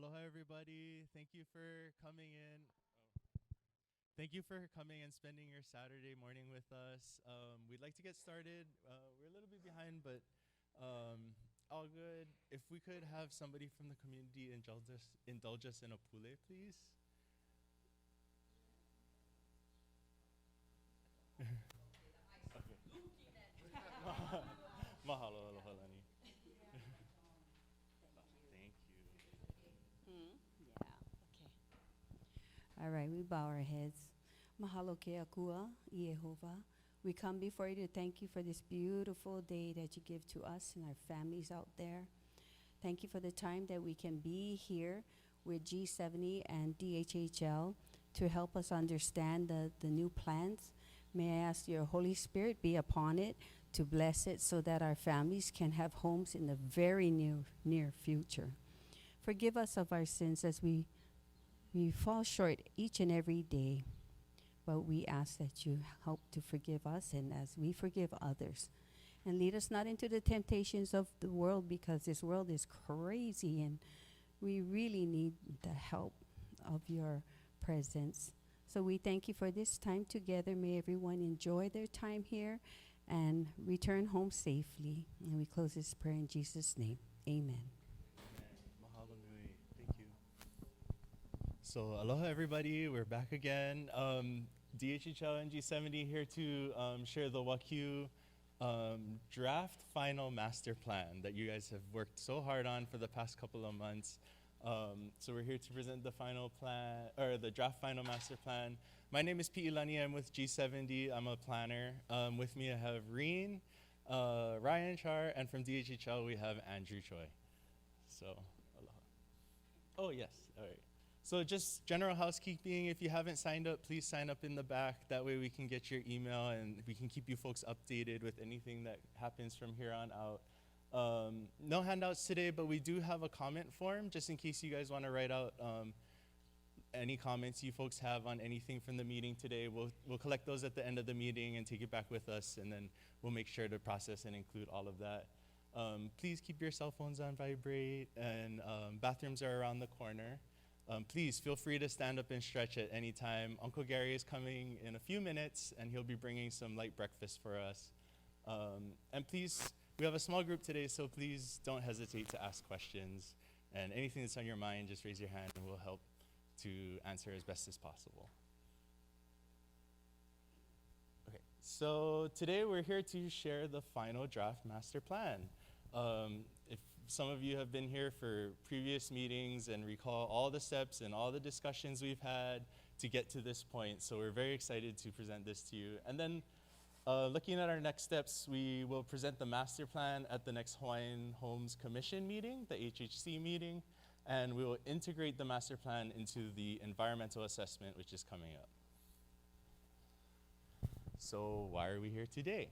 Aloha, everybody. Thank you for coming in. Thank you for coming and spending your Saturday morning with us. We'd like to get started. We're a little bit behind, but all good. If we could have somebody from the community indulge us in a pule, please. Mahalo, aloha, lani. Thank you. Yeah, okay. All right, we bow our heads. Mahalo ke akua, Yehovah. We come before you to thank you for this beautiful day that you give to us and our families out there. Thank you for the time that we can be here with G70 and DHHL to help us understand the new plans. May I ask your Holy Spirit be upon it to bless it so that our families can have homes in the very near future. Forgive us of our sins as we fall short each and every day, but we ask that you help to forgive us and as we forgive others. And lead us not into the temptations of the world, because this world is crazy and we really need the help of your presence. So we thank you for this time together. May everyone enjoy their time here and return home safely. And we close this prayer in Jesus' name. Amen. Mahalo nui. Thank you. So aloha, everybody. We're back again. DHHL and G70 here to share the Wākiu draft final master plan that you guys have worked so hard on for the past couple of months. So we're here to present the final plan, or the draft final master plan. My name is Pi'ilani. I'm with G70. I'm a planner. With me I have Reen, Ryan Char, and from DHHL we have Andrew Choi. So, aloha. Oh yes, all right. So just general housekeeping, if you haven't signed up, please sign up in the back. That way we can get your email and we can keep you folks updated with anything that happens from here on out. No handouts today, but we do have a comment form just in case you guys want to write out any comments you folks have on anything from the meeting today. We'll collect those at the end of the meeting and take it back with us, and then we'll make sure to process and include all of that. Please keep your cell phones on vibrate, and bathrooms are around the corner. Please feel free to stand up and stretch at any time. Uncle Gary is coming in a few minutes, and he'll be bringing some light breakfast for us. And please, we have a small group today, so please don't hesitate to ask questions. And anything that's on your mind, just raise your hand and we'll help to answer as best as possible. Okay, so today we're here to share the final draft master plan. If some of you have been here for previous meetings and recall all the steps and all the discussions we've had to get to this point, so we're very excited to present this to you. And then looking at our next steps, we will present the master plan at the next Hawaiian Homes Commission meeting, the HHC meeting, and we will integrate the master plan into the environmental assessment, which is coming up. So why are we here today?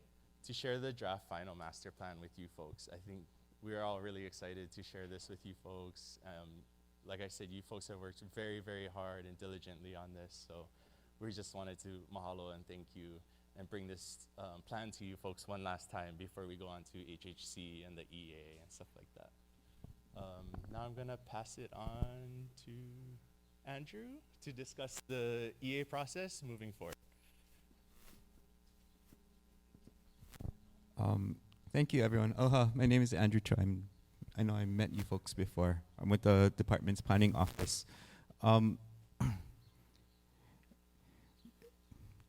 To share the draft final master plan with you folks. I think we're all really excited to share this with you folks. Like I said, you folks have worked very, very hard and diligently on this, so we just wanted to mahalo and thank you and bring this plan to you folks one last time before we go on to HHC and the EA and stuff like that. Now I'm gonna pass it on to Andrew to discuss the EA process moving forward. Thank you, everyone. Aloha, my name is Andrew Choi. I know I met you folks before. I'm with the department's planning office.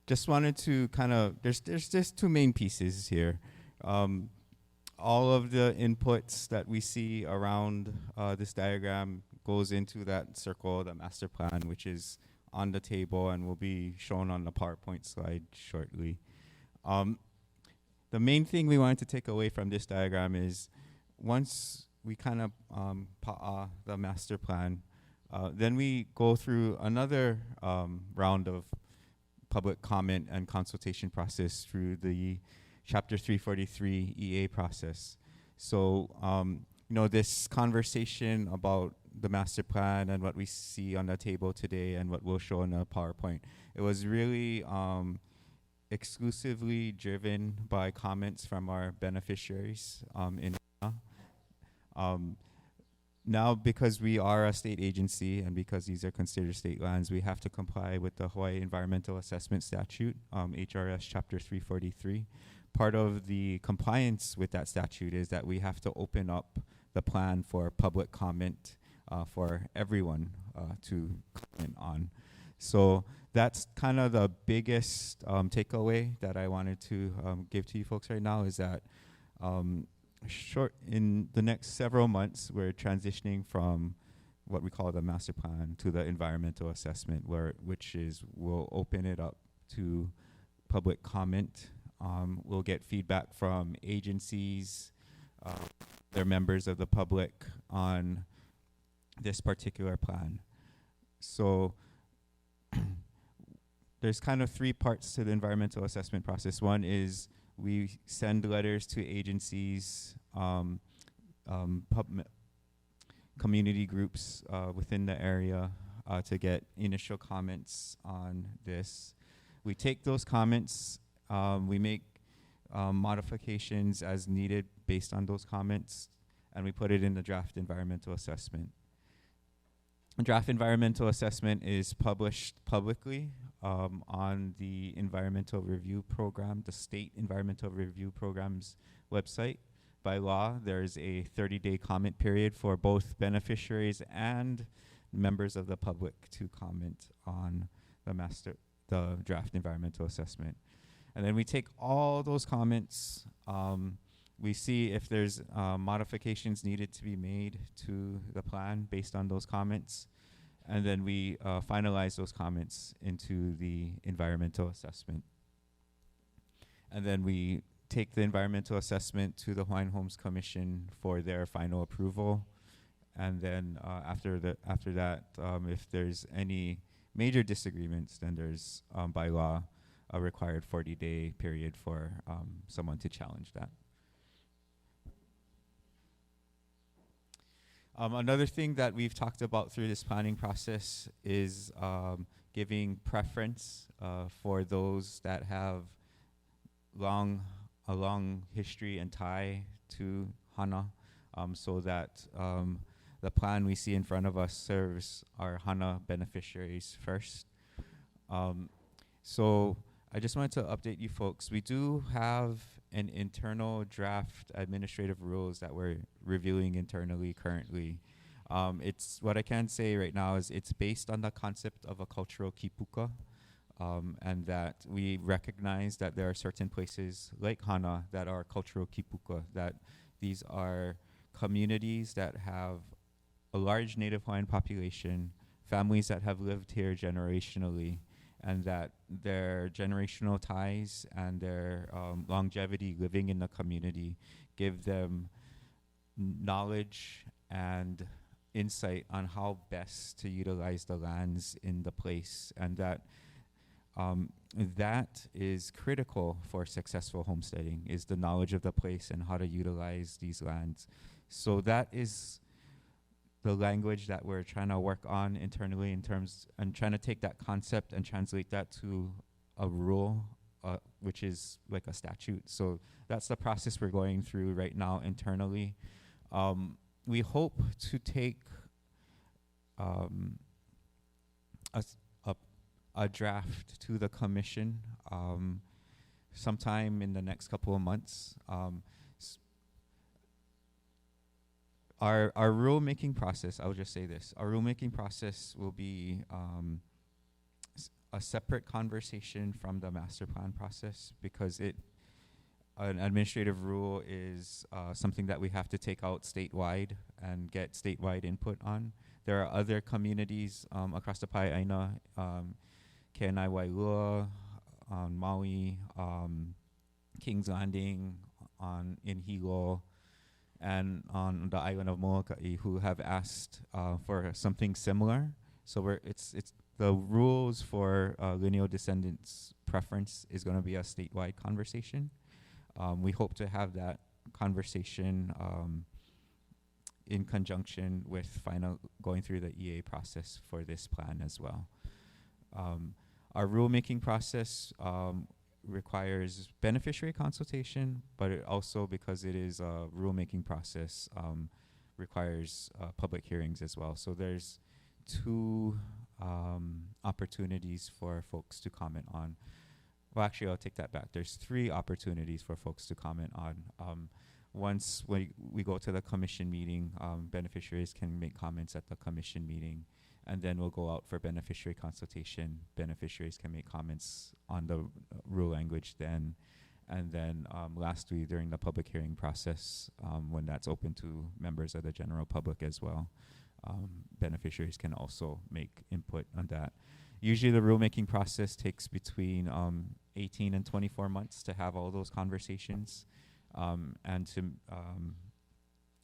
Just wanted to kind of, there's just two main pieces here. All of the inputs that we see around this diagram goes into that circle, the master plan, which is on the table and will be shown on the PowerPoint slide shortly. The main thing we wanted to take away from this diagram is once we kind of pa'a the master plan, then we go through another round of public comment and consultation process through the Chapter 343 EA process. So, you know, this conversation about the master plan and what we see on the table today and what we'll show in the PowerPoint, it was really exclusively driven by comments from our beneficiaries in Hāna. now, because we are a state agency and because these are considered state lands, we have to comply with the Hawaii Environmental Assessment Statute, HRS Chapter 343. Part of the compliance with that statute is that we have to open up the plan for public comment for everyone to comment on. So that's kind of the biggest takeaway that I wanted to give to you folks right now, is that in the next several months, we're transitioning from what we call the master plan to the environmental assessment, we'll open it up to public comment. We'll get feedback from agencies, they're members of the public on this particular plan. So there's kind of three parts to the environmental assessment process. One is we send letters to agencies, community groups within the area to get initial comments on this. We take those comments, we make modifications as needed based on those comments, and we put it in the draft environmental assessment. A draft environmental assessment is published publicly on the Environmental Review Program, the State Environmental Review Program's website. By law, there's a 30-day comment period for both beneficiaries and members of the public to comment on the draft environmental assessment. And then we take all those comments, we see if there's modifications needed to be made to the plan based on those comments, and then we finalize those comments into the environmental assessment. And then we take the environmental assessment to the Hawaiian Homes Commission for their final approval. And then after that, if there's any major disagreements, then there's by law a required 40-day period for someone to challenge that. Another thing that we've talked about through this planning process is giving preference for those that have a long history and tie to Hāna, so that the plan we see in front of us serves our Hāna beneficiaries first. So I just wanted to update you folks. We do have an internal draft administrative rules that we're reviewing internally currently. It's what I can say right now is it's based on the concept of a cultural kipuka, and that we recognize that there are certain places like Hāna that are cultural kipuka, that these are communities that have a large Native Hawaiian population, families that have lived here generationally, and that their generational ties and their longevity living in the community give them knowledge and insight on how best to utilize the lands in the place, and that that is critical for successful homesteading, is the knowledge of the place and how to utilize these lands. So that is the language that we're trying to work on internally in terms, and trying to take that concept and translate that to a rule, which is like a statute. So that's the process we're going through right now internally. We hope to take a draft to the commission sometime in the next couple of months. Our rulemaking process, I'll just say this, our rulemaking process will be a separate conversation from the master plan process, because an administrative rule is something that we have to take out statewide and get statewide input on. There are other communities across the Paeaina, Kenai Wailua, on Maui, King's Landing, in Hilo, and on the island of Molokai, who have asked for something similar. So it's the rules for lineal descendants preference is going to be a statewide conversation. We hope to have that conversation in conjunction with going through the EA process for this plan as well. Our rulemaking process requires beneficiary consultation, but it also, because it is a rulemaking process, requires public hearings as well. So there's two opportunities for folks to comment on. Well, actually, I'll take that back. There's three opportunities for folks to comment on. Once we go to the commission meeting, beneficiaries can make comments at the commission meeting, and then we'll go out for beneficiary consultation. Beneficiaries can make comments on the rule language then. And then lastly, during the public hearing process, when that's open to members of the general public as well, beneficiaries can also make input on that. Usually the rulemaking process takes between 18 and 24 months to have all those conversations, and to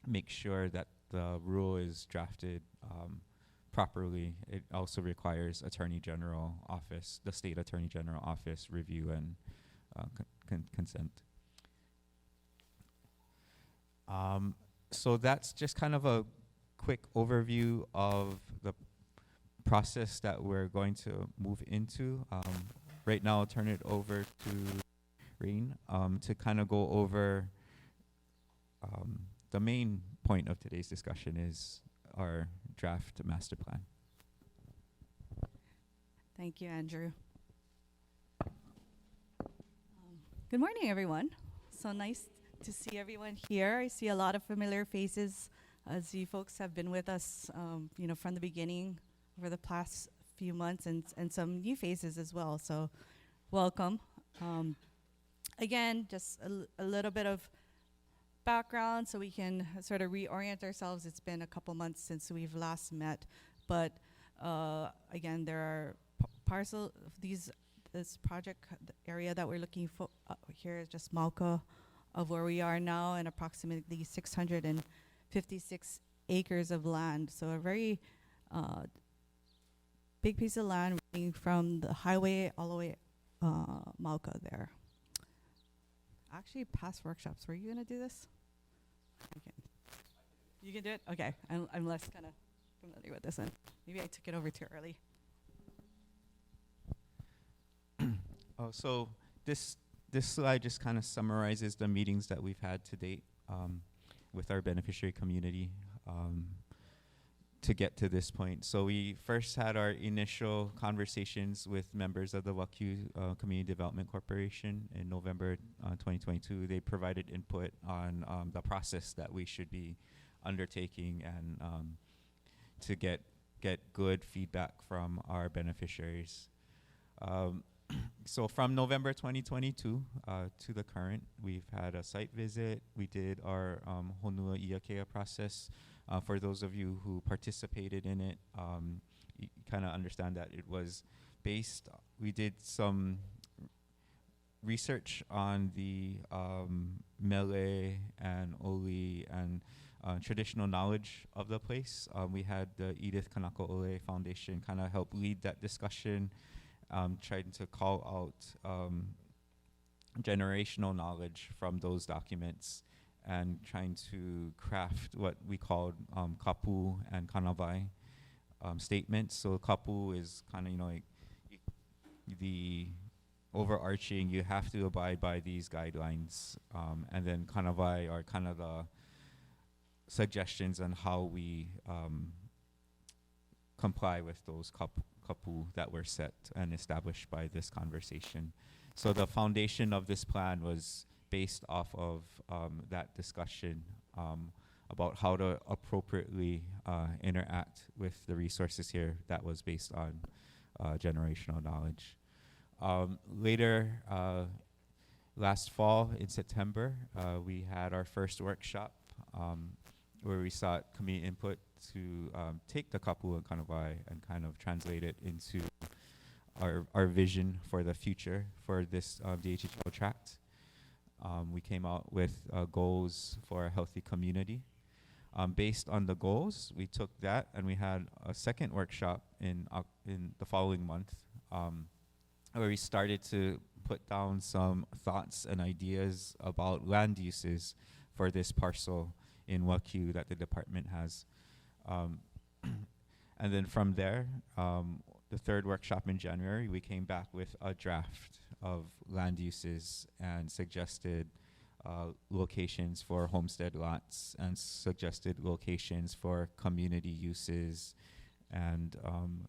make sure that the rule is drafted properly. It also requires Attorney General Office, the State Attorney General Office review and consent. So that's just kind of a quick overview of the process that we're going to move into. Right now, I'll turn it over to Rain to kind of go over the main point of today's discussion is our draft master plan. Thank you, Andrew. Good morning, everyone. So nice to see everyone here. I see a lot of familiar faces as you folks have been with us, from the beginning over the past few months, and some new faces as well. So welcome. Again, just a little bit of background so we can sort of reorient ourselves. It's been a couple months since we've last met, but again, there are parcel of this project area that we're looking for here is just Malka of where we are now, and approximately 656 acres of land. So a very big piece of land running from the highway all the way Malka there. Actually, past workshops, were you gonna do this? Okay. You can do it? Okay, I'm less kind of familiar with this one. Maybe I took it over too early. So this slide just kind of summarizes the meetings that we've had to date with our beneficiary community to get to this point. So we first had our initial conversations with members of the Wākiu Community Development Corporation in November 2022. They provided input on the process that we should be undertaking and to get good feedback from our beneficiaries. So from November 2022 to the current, we've had a site visit. We did our Honua Iakea process. For those of you who participated in it, you kind of understand that it was based, we did some research on the mele and oli and traditional knowledge of the place. We had the Edith Kanako Ole Foundation kind of help lead that discussion, trying to call out generational knowledge from those documents and trying to craft what we called kapu and kanawai statements. So kapu is kind of, like the overarching, you have to abide by these guidelines. And then kanawai are kind of the suggestions on how we comply with those kapu that were set and established by this conversation. So the foundation of this plan was based off of that discussion about how to appropriately interact with the resources here. That was based on generational knowledge. Later, last fall in September, we had our first workshop where we sought community input to take the kapu and kanawai and kind of translate it into our vision for the future for this DHHL tract. We came out with goals for a healthy community. Based on the goals, we took that and we had a second workshop in the following month where we started to put down some thoughts and ideas about land uses for this parcel in Wākiu that the department has. And then from there, the third workshop in January, we came back with a draft of land uses and suggested locations for homestead lots and suggested locations for community uses. And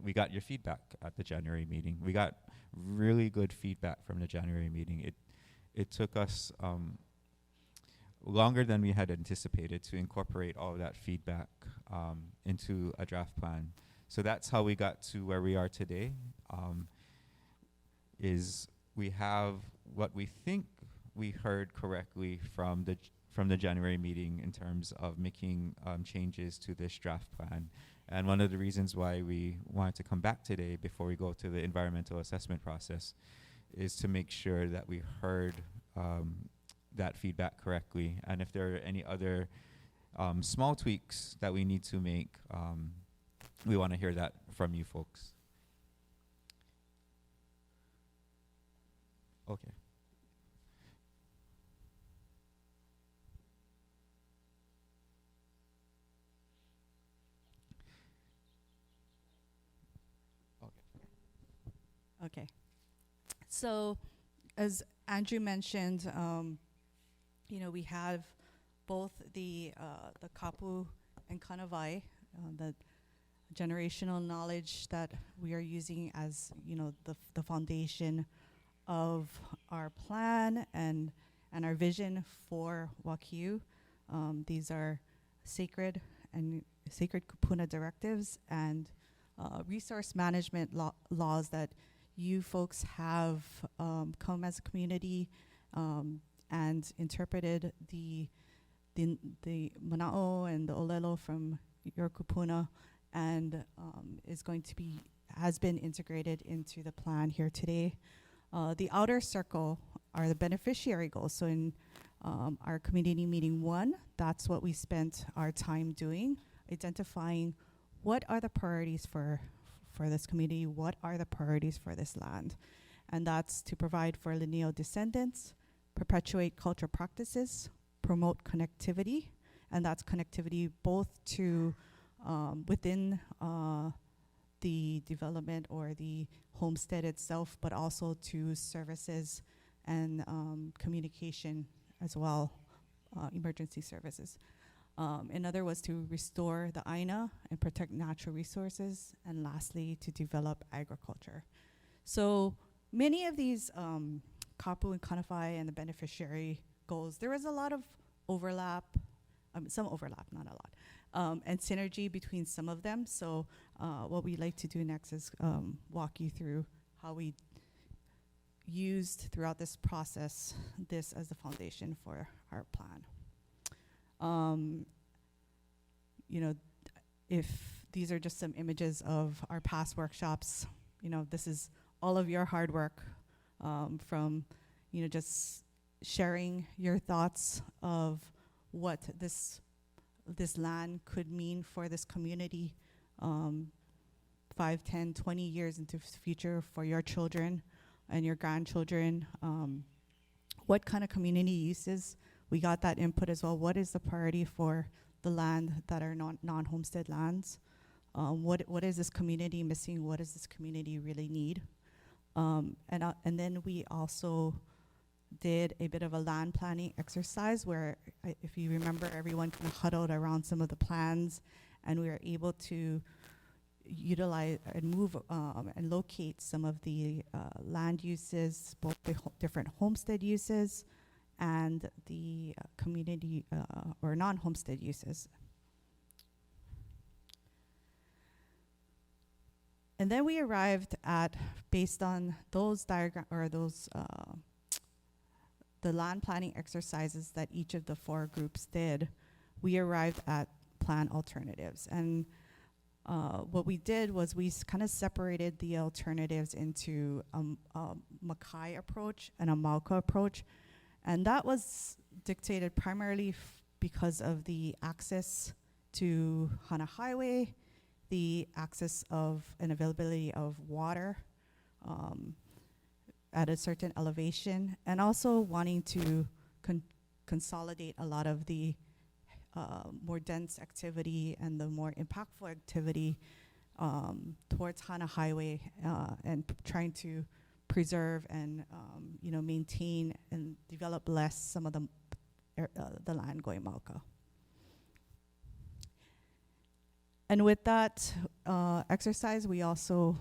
we got your feedback at the January meeting. We got really good feedback from the January meeting. It took us longer than we had anticipated to incorporate all of that feedback into a draft plan. So that's how we got to where we are today. Is we have what we think we heard correctly from the January meeting in terms of making changes to this draft plan. And one of the reasons why we wanted to come back today before we go to the environmental assessment process is to make sure that we heard that feedback correctly. And if there are any other small tweaks that we need to make, we want to hear that from you folks. Okay. Okay. So, as Andrew mentioned, we have both the kapu and kanawai, the generational knowledge that we are using as the foundation of our plan and our vision for Wākiu. These are sacred kupuna directives and resource management laws that you folks have come as a community and interpreted the mana'o and the olelo from your kupuna, and has been integrated into the plan here today. The outer circle are the beneficiary goals. So in our community meeting 1, that's what we spent our time doing, identifying what are the priorities for this community, what are the priorities for this land. And that's to provide for lineal descendants, perpetuate cultural practices, promote connectivity, and that's connectivity both to within the development or the homestead itself, but also to services and communication as well, emergency services. Another was to restore the aina and protect natural resources, and lastly, to develop agriculture. So many of these kapu and kanawai and the beneficiary goals, there was a lot of overlap, some overlap, not a lot, and synergy between some of them. So what we'd like to do next is walk you through how we used throughout this process this as the foundation for our plan. If these are just some images of our past workshops, this is all of your hard work from, just sharing your thoughts of what this land could mean for this community 5, 10, 20 years into the future for your children and your grandchildren. What kind of community uses? We got that input as well. What is the priority for the land that are non-homestead lands? What is this community missing? What does this community really need? And then we also did a bit of a land planning exercise where, if you remember, everyone kind of huddled around some of the plans, and we were able to utilize and move and locate some of the land uses, both the different homestead uses and the community or non-homestead uses. And then we arrived at, based on those diagram or those the land planning exercises that each of the 4 groups did, we arrived at plan alternatives. And what we did was we kind of separated the alternatives into a Makai approach and a Mauka approach. And that was dictated primarily because of the access to Hāna Highway, the access of and availability of water at a certain elevation, and also wanting to consolidate a lot of the more dense activity and the more impactful activity towards Hāna Highway and trying to preserve and maintain and develop less some of the the land going Mauka. And with that exercise, we also,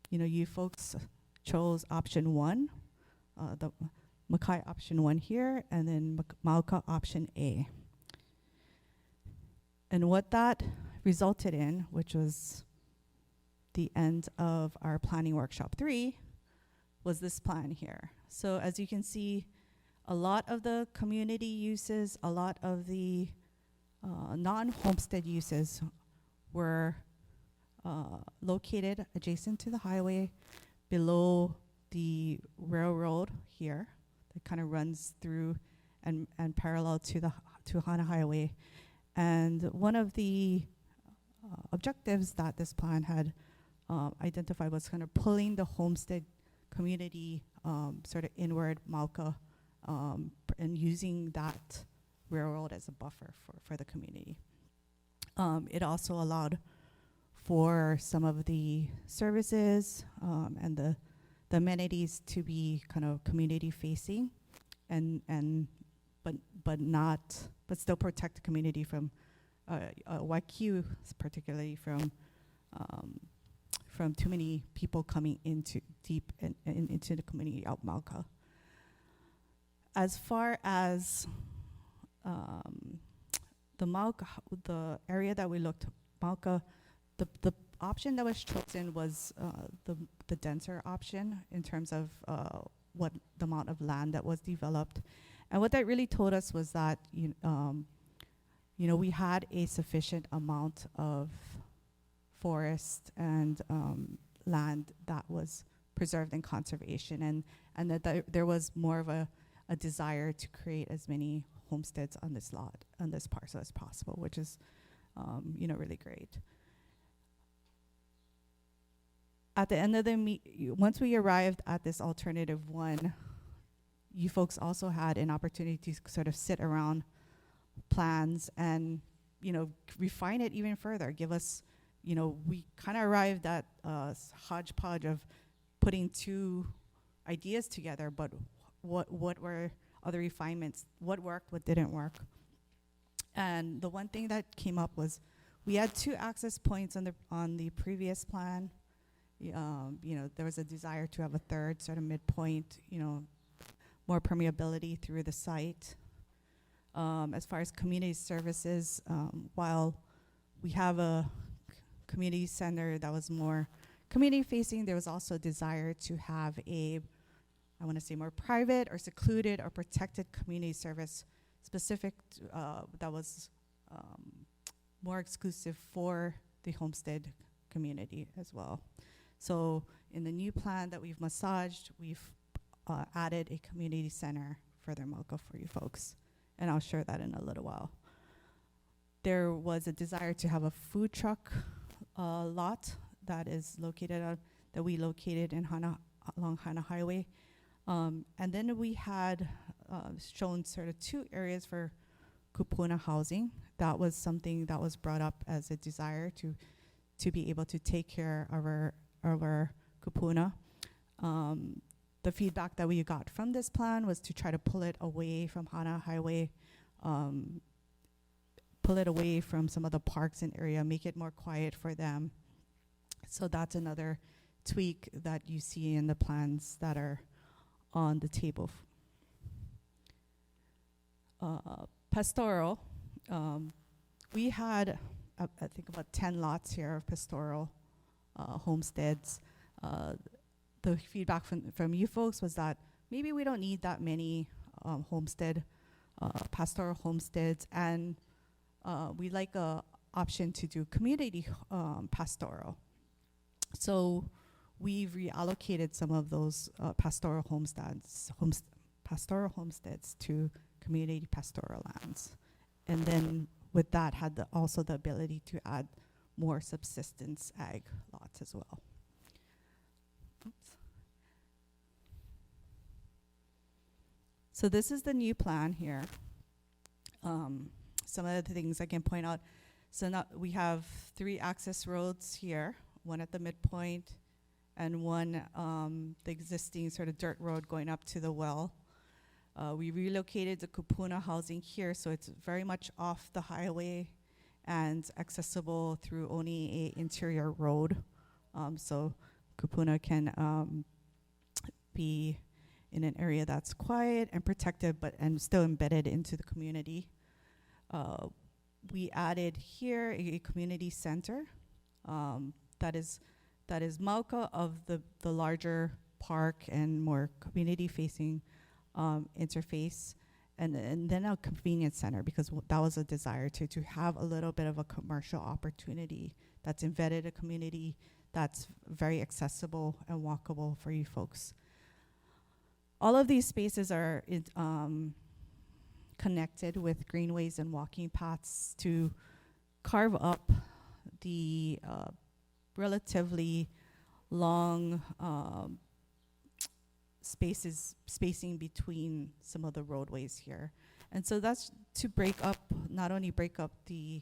you folks chose option 1, the Makai option 1 here, and then Mauka option A. And what that resulted in, which was the end of our planning workshop 3, was this plan here. So as you can see, a lot of the community uses, a lot of the non-homestead uses were located adjacent to the highway, below the railroad here that kind of runs through and parallel to Hāna Highway. And one of the objectives that this plan had identified was kind of pulling the homestead community sort of inward Mauka and using that railroad as a buffer for the community. It also allowed for some of the services and the amenities to be kind of community facing, but still protect the community from Wākiu, particularly from too many people coming into deep into the community out Mauka. As far as the area that we looked, Mauka, the option that was chosen was the denser option in terms of what the amount of land that was developed. And what that really told us was that we had a sufficient amount of forest and land that was preserved in conservation, and that there was more of a desire to create as many homesteads on this lot, on this parcel as possible, which is really great. At the end of the once we arrived at this alternative 1, you folks also had an opportunity to sort of sit around plans and refine it even further. Give us, we kind of arrived at a hodgepodge of putting 2 ideas together, but what were other refinements? What worked? What didn't work? And the one thing that came up was we had 2 access points on the previous plan. There was a desire to have a third sort of midpoint, more permeability through the site. As far as community services, while we have a community center that was more community facing, there was also a desire to have I want to say more private or secluded or protected community service specific that was more exclusive for the homestead community as well. So in the new plan that we've massaged, we've added a community center further Mauka for you folks, and I'll share that in a little while. There was a desire to have a food truck lot that is located that we located in Hāna, along Hāna Highway. And then we had shown sort of 2 areas for kupuna housing. That was something that was brought up as a desire to be able to take care of our kupuna. The feedback that we got from this plan was to try to pull it away from Hāna Highway, pull it away from some of the parks and area, make it more quiet for them. So that's another tweak that you see in the plans that are on the table. Pastoral, we had I think about 10 lots here of pastoral homesteads. The feedback from you folks was that maybe we don't need that many pastoral homesteads, and we like a option to do community pastoral. So we've reallocated some of those pastoral homesteads to community pastoral lands, and then with that had also the ability to add more subsistence ag lots as well. Oops. So this is the new plan here. Some of the things I can point out. So now we have 3 access roads here, one at the midpoint and one the existing sort of dirt road going up to the well. We relocated the kupuna housing here, so it's very much off the highway and accessible through only a interior road. So kupuna can be in an area that's quiet and protected, and still embedded into the community. We added here a community center that is mauka of the larger park and more community-facing interface, and then a convenience center, because that was a desire to have a little bit of a commercial opportunity that's embedded a community that's very accessible and walkable for you folks. All of these spaces are connected with greenways and walking paths to carve up the relatively long spacing between some of the roadways here. And so that's to not only break up the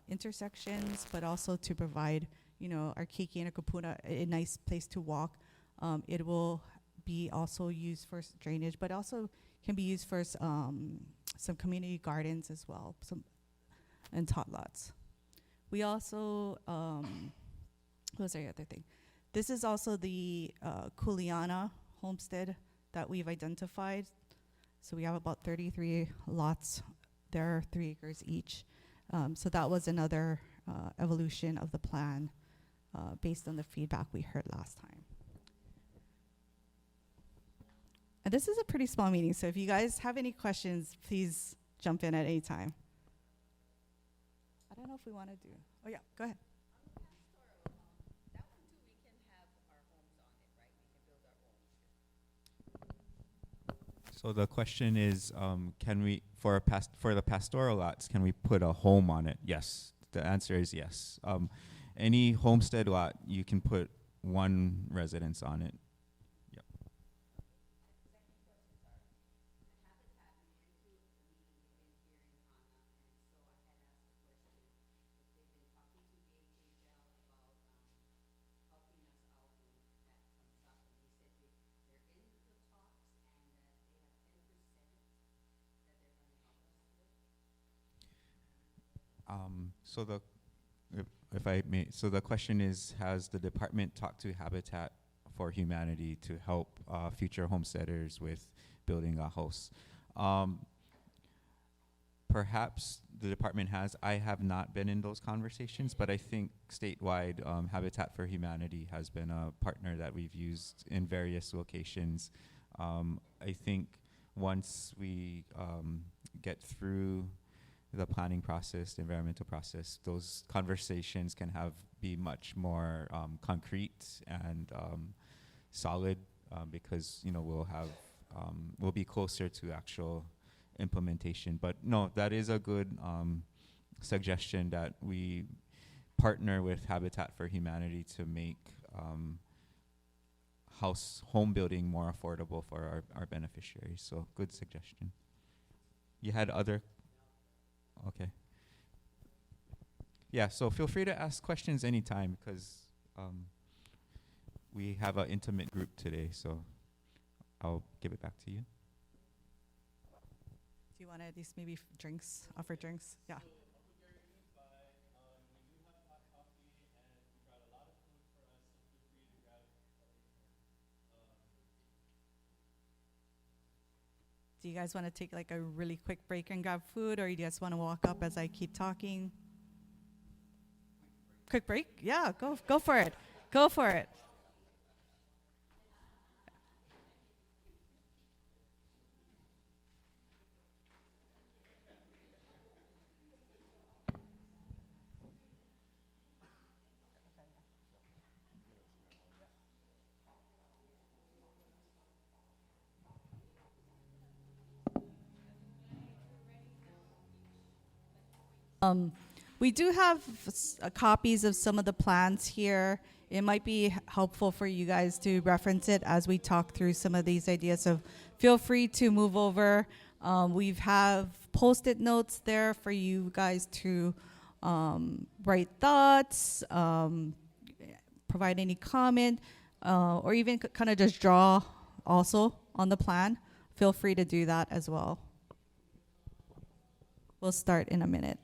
intersections, but also to provide, our keiki and a kupuna a nice place to walk. It will be also used for drainage, but also can be used for some community gardens as well, and tot lots. We also, what was the other thing? This is also the Kuleana homestead that we've identified. So we have about 33 lots. They're 3 acres each. So that was another evolution of the plan based on the feedback we heard last time. And this is a pretty small meeting, so if you guys have any questions, please jump in at any time. I don't know if we want to do. Oh yeah, go ahead. So the question is, can we, for the pastoral lots, can we put a home on it? Yes. The answer is yes. Any homestead lot, you can put one residence on it. Yep. So if I may, so the question is, has the department talked to Habitat for Humanity to help future homesteaders with building a house? Perhaps the department has. I have not been in those conversations, but I think statewide, Habitat for Humanity has been a partner that we've used in various locations. I think once we get through the planning process, the environmental process, those conversations can be much more concrete and solid, because we'll be closer to actual implementation. But no, that is a good suggestion that we partner with Habitat for Humanity to make home building more affordable for our beneficiaries. So good suggestion. You had other. Okay. Yeah, so feel free to ask questions anytime, because we have an intimate group today, so I'll give it back to you. Do you want to at least maybe offer drinks? Yeah. Do you guys want to take like a really quick break and grab food, or you guys want to walk up as I keep talking? Quick break? Yeah, go for it. Go for it. We do have copies of some of the plans here. It might be helpful for you guys to reference it as we talk through some of these ideas. So feel free to move over. We have Post-it notes there for you guys to write thoughts, provide any comment, or even kind of just draw also on the plan. feel free to do that as well. We'll start in a minute.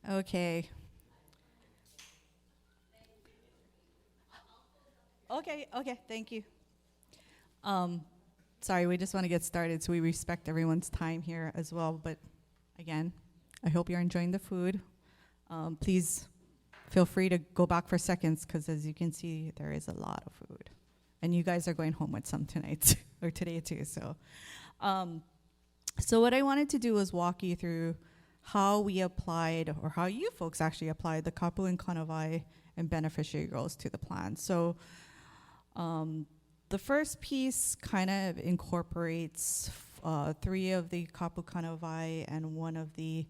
Okay. Okay, thank you. Sorry, we just want to get started, so we respect everyone's time here as well. But again, I hope you're enjoying the food. Please feel free to go back for seconds, because as you can see, there is a lot of food. And you guys are going home with some tonight, or today too, so. So what I wanted to do was walk you through how we applied, or how you folks actually applied, the kapu and kanawai and beneficiary goals to the plan. So the first piece kind of incorporates 3 of the kapu kanawai and 1 of the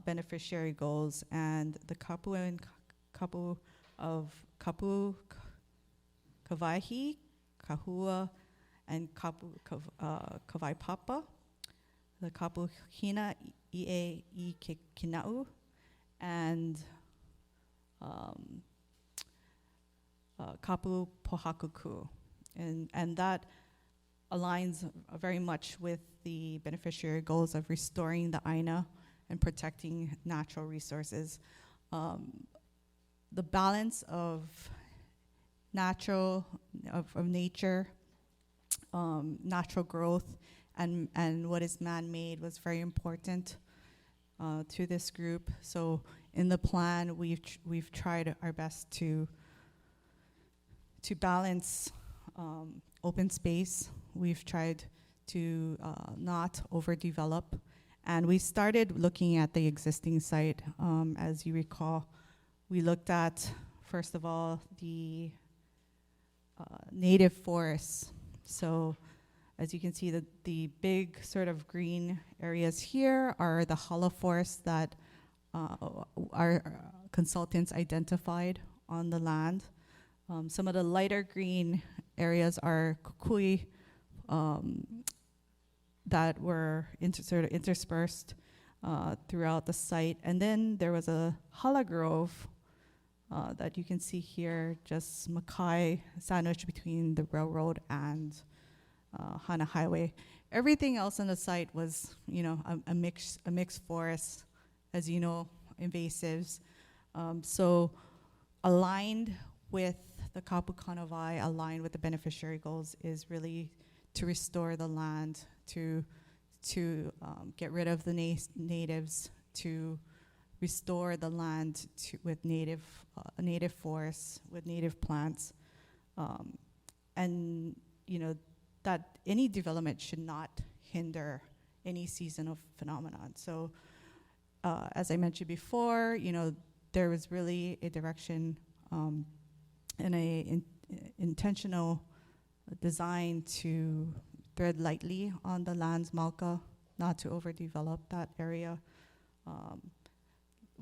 beneficiary goals, and the kapu and kapu of kapu kawaihi, kahua, and kapu kawai papa, the kapu hina ie I kinau, and kapu pohakuku. And that aligns very much with the beneficiary goals of restoring the aina and protecting natural resources. The balance of nature, natural growth, and what is man-made was very important to this group. So in the plan, we've tried our best to balance open space. We've tried to not overdevelop, and we started looking at the existing site. As you recall, we looked at, first of all, the native forests. So as you can see, the big sort of green areas here are the hollow forests that our consultants identified on the land. Some of the lighter green areas are kukui that were sort of interspersed throughout the site. And then there was a hala grove that you can see here, just Makai, sandwiched between the railroad and Hāna Highway. Everything else on the site was, a mixed forest, as you know, invasives. So aligned with the kapu kanawai, aligned with the beneficiary goals, is really to restore the land, to get rid of the natives, to restore the land with native forests, with native plants, and that any development should not hinder any seasonal phenomenon. So as I mentioned before, there was really a direction and a intentional design to tread lightly on the land's malka, not to overdevelop that area.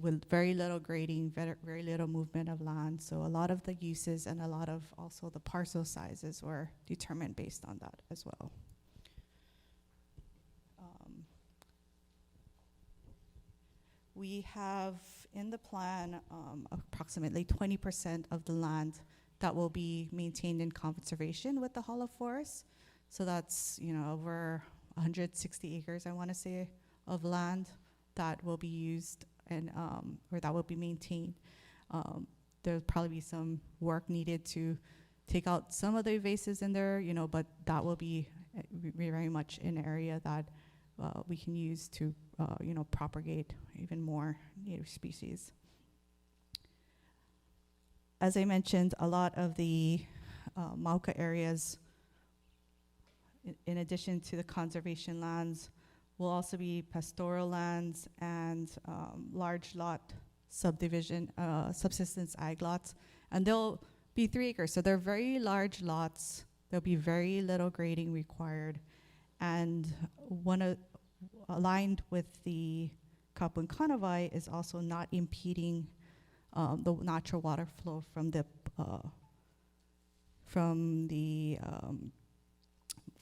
with very little grading, very little movement of land. So a lot of the uses and a lot of also the parcel sizes were determined based on that as well. We have in the plan approximately 20% of the land that will be maintained in conservation with the hollow forest. So that's, you know, over 160 acres, I want to say, of land that will be used and or that will be maintained. There'll probably be some work needed to take out some of the invasives in there, you know, but that will be very much an area that we can use to, you know, propagate even more native species. As I mentioned, a lot of the Mauka areas, in addition to the conservation lands, will also be pastoral lands and large lot subdivision, subsistence ag lots. And they'll be 3 acres, so they're very large lots. There'll be very little grading required. And aligned with the Kapun Kanawai is also not impeding the natural water flow from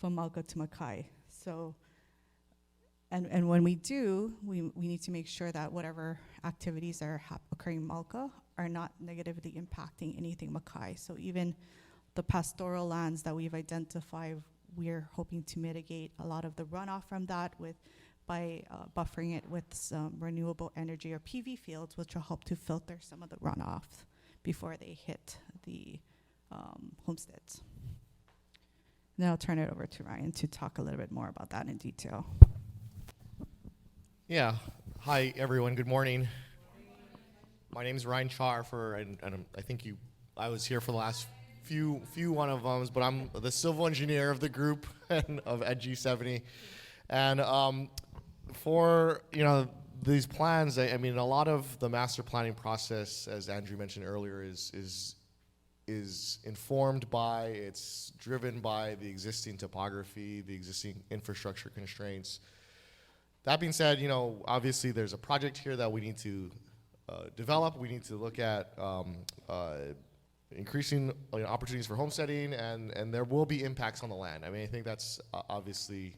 Mauka to Makai. So, and when we do, we need to make sure that whatever activities are occurring in Mauka are not negatively impacting anything Makai. So even the pastoral lands that we've identified, we're hoping to mitigate a lot of the runoff from that by buffering it with some renewable energy or PV fields, which will help to filter some of the runoff before they hit the homesteads. Then I'll turn it over to Ryan to talk a little bit more about that in detail. Yeah. Hi, everyone. Good morning. My name is Ryan Char, and I think I was here for the last few one of them, but I'm the civil engineer of the group and of EDG70. And for, you know, these plans, I mean, a lot of the master planning process, as Andrew mentioned earlier, is informed by, it's driven by the existing topography, the existing infrastructure constraints. That being said, you know, obviously there's a project here that we need to develop. We need to look at increasing opportunities for homesteading, and there will be impacts on the land. I mean, I think that's obviously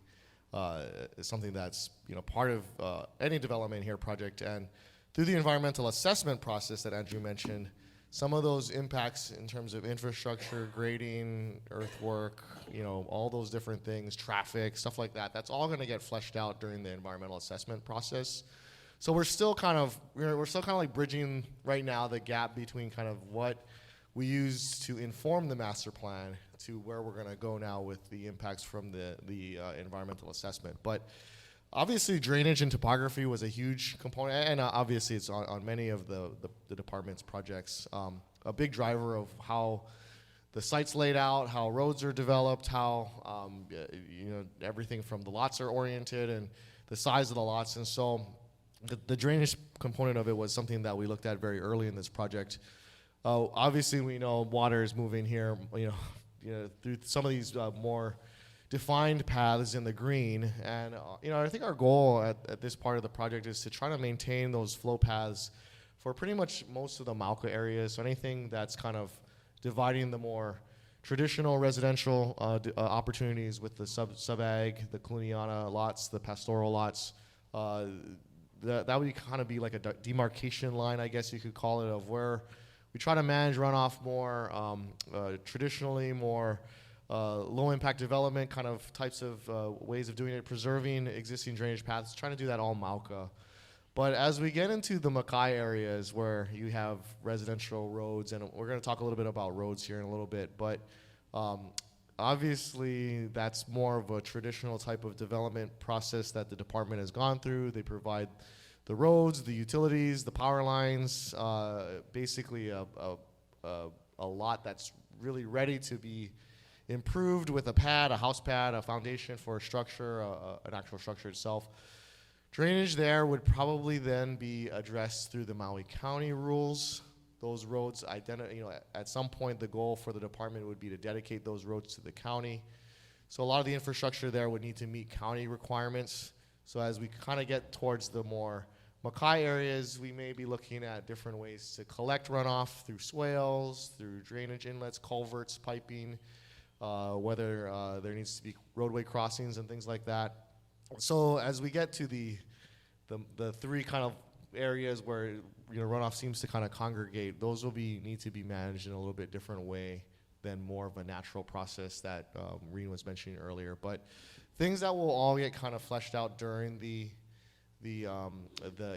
something that's, you know, part of any development here project. And through the environmental assessment process that Andrew mentioned, some of those impacts in terms of infrastructure, grading, earthwork, you know, all those different things, traffic, stuff like that, that's all going to get fleshed out during the environmental assessment process. So we're still kind of like bridging right now the gap between kind of what we use to inform the master plan to where we're going to go now with the impacts from the environmental assessment. But obviously, drainage and topography was a huge component, and obviously it's on many of the department's projects. A big driver of how the site's laid out, how roads are developed, how you know, everything from the lots are oriented and the size of the lots. And so the drainage component of it was something that we looked at very early in this project. Obviously, we know water is moving here, you know, through some of these more defined paths in the green. And you know, I think our goal at this part of the project is to try to maintain those flow paths for pretty much most of the Mauka areas. So anything that's kind of dividing the more traditional residential opportunities with the sub-ag, the Cluniana lots, the pastoral lots, that would kind of be like a demarcation line, I guess you could call it, of where we try to manage runoff more traditionally, more low impact development kind of types of ways of doing it, preserving existing drainage paths, trying to do that all Mauka. But as we get into the Makai areas where you have residential roads, and we're going to talk a little bit about roads here in a little bit, but obviously that's more of a traditional type of development process that the department has gone through. They provide the roads, the utilities, the power lines, basically a lot that's really ready to be improved with a pad, a house pad, a foundation for a structure, an actual structure itself. Drainage there would probably then be addressed through the Maui County rules. Those roads, you know, at some point the goal for the department would be to dedicate those roads to the county. So a lot of the infrastructure there would need to meet county requirements. So as we kind of get towards the more Makai areas, we may be looking at different ways to collect runoff through swales, through drainage inlets, culverts, piping, whether there needs to be roadway crossings and things like that. So as we get to the three kind of areas where runoff seems to kind of congregate, those will need to be managed in a little bit different way than more of a natural process that Reen was mentioning earlier. But things that will all get kind of fleshed out during the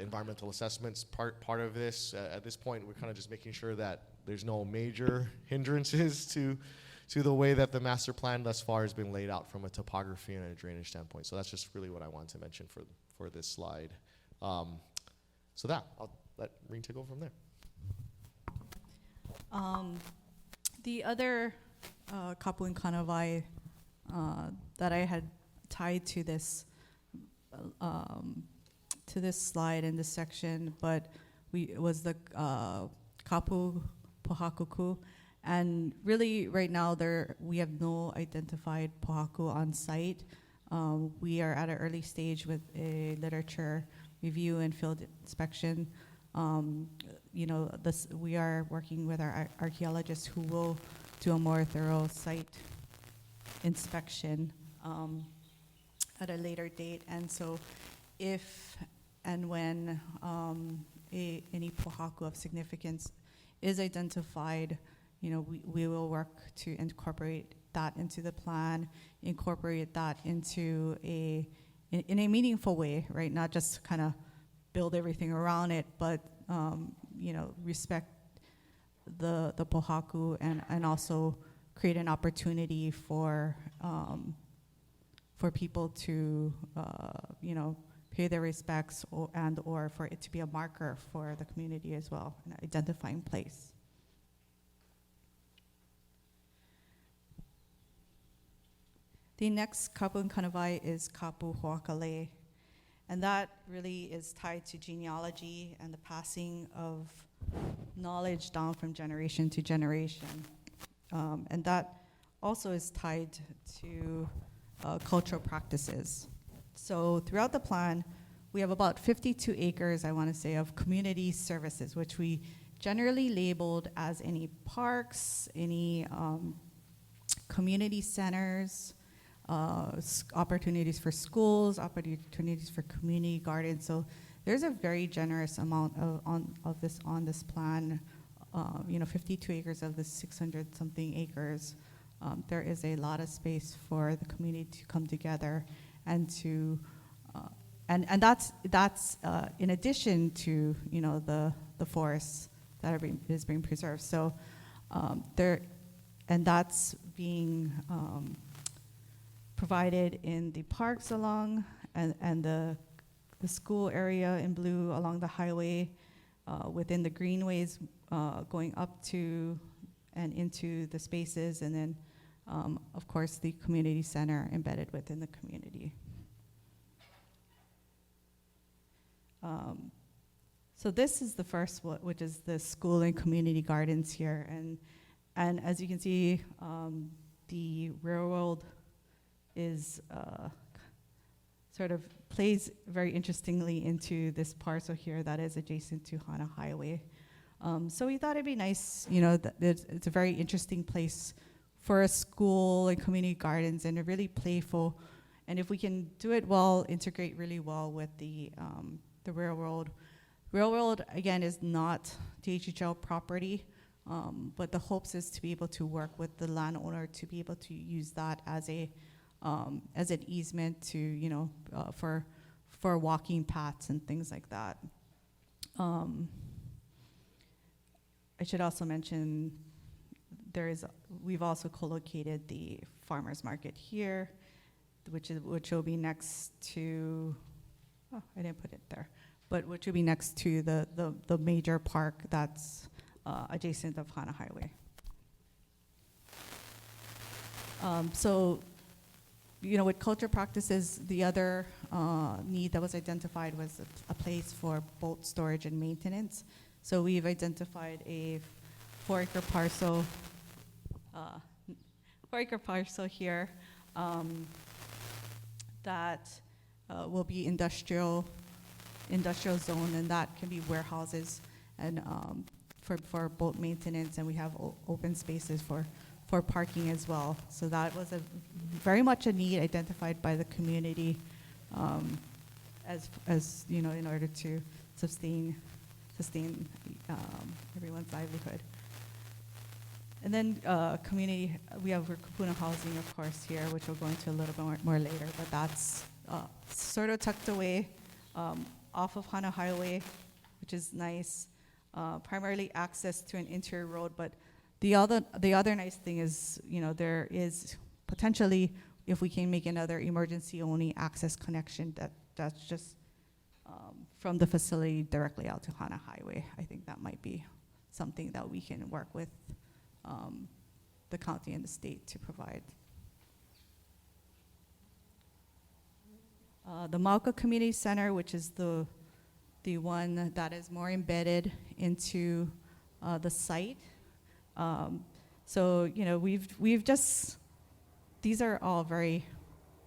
environmental assessments part of this. At this point, we're kind of just making sure that there's no major hindrances to the way that the master plan thus far has been laid out from a topography and a drainage standpoint. So that's just really what I wanted to mention for this slide. I'll let Reen take over from there. The other kapu and kanawai that I had tied to this slide in this section, but was the kapu pohakuku, and really right now we have no identified pohaku on site. We are at an early stage with a literature review and field inspection. We are working with our archaeologists who will do a more thorough site inspection at a later date. And so if and when any pohaku of significance is identified, we will work to incorporate that into the plan, incorporate that into in a meaningful way, right? Not just kind of build everything around it, but respect the pohaku and also create an opportunity for people to pay their respects or for it to be a marker for the community as well, an identifying place. The next kapu and kanawai is kapu hoakale, and that really is tied to genealogy and the passing of knowledge down from generation to generation. And that also is tied to cultural practices. So throughout the plan, we have about 52 acres, I want to say, of community services, which we generally labeled as any parks, any community centers, opportunities for schools, opportunities for community gardens. So there's a very generous amount of this on this plan. 52 acres of the 600 something acres. There is a lot of space for the community to come together and to and that's in addition to the forests that is being preserved. So that's being provided in the parks along and the school area in blue along the highway, within the greenways going up to and into the spaces, and then of course the community center embedded within the community. So this is the first one, which is the school and community gardens here, and as you can see, the railroad is sort of plays very interestingly into this parcel here that is adjacent to Hāna Highway. So we thought it'd be nice, that it's a very interesting place for a school and community gardens, and a really playful, and if we can do it well, integrate really well with the railroad. Railroad, again, is not DHHL property, but the hopes is to be able to work with the landowner to be able to use that as an easement to, for walking paths and things like that. I should also mention we've also co-located the farmers market here, which will be next to, I didn't put it there, but which will be next to the major park that's adjacent of Hāna Highway. So, with culture practices, the other need that was identified was a place for boat storage and maintenance. So we've identified a 4-acre parcel, here that will be industrial industrial zone, and that can be warehouses and for boat maintenance, and we have open spaces for parking as well. So that was very much a need identified by the community as you know, in order to sustain everyone's livelihood. And then community, we have Kapuna housing, of course, here, which we'll go into a little bit more later, but that's sort of tucked away off of Hāna Highway, which is nice. Primarily access to an interior road, but the other nice thing is, you know, there is potentially, if we can make another emergency only access connection, that's just from the facility directly out to Hāna Highway. I think that might be something that we can work with the county and the state to provide. The Mauka Community Center, which is the one that is more embedded into the site. So, you know, we've just, these are all very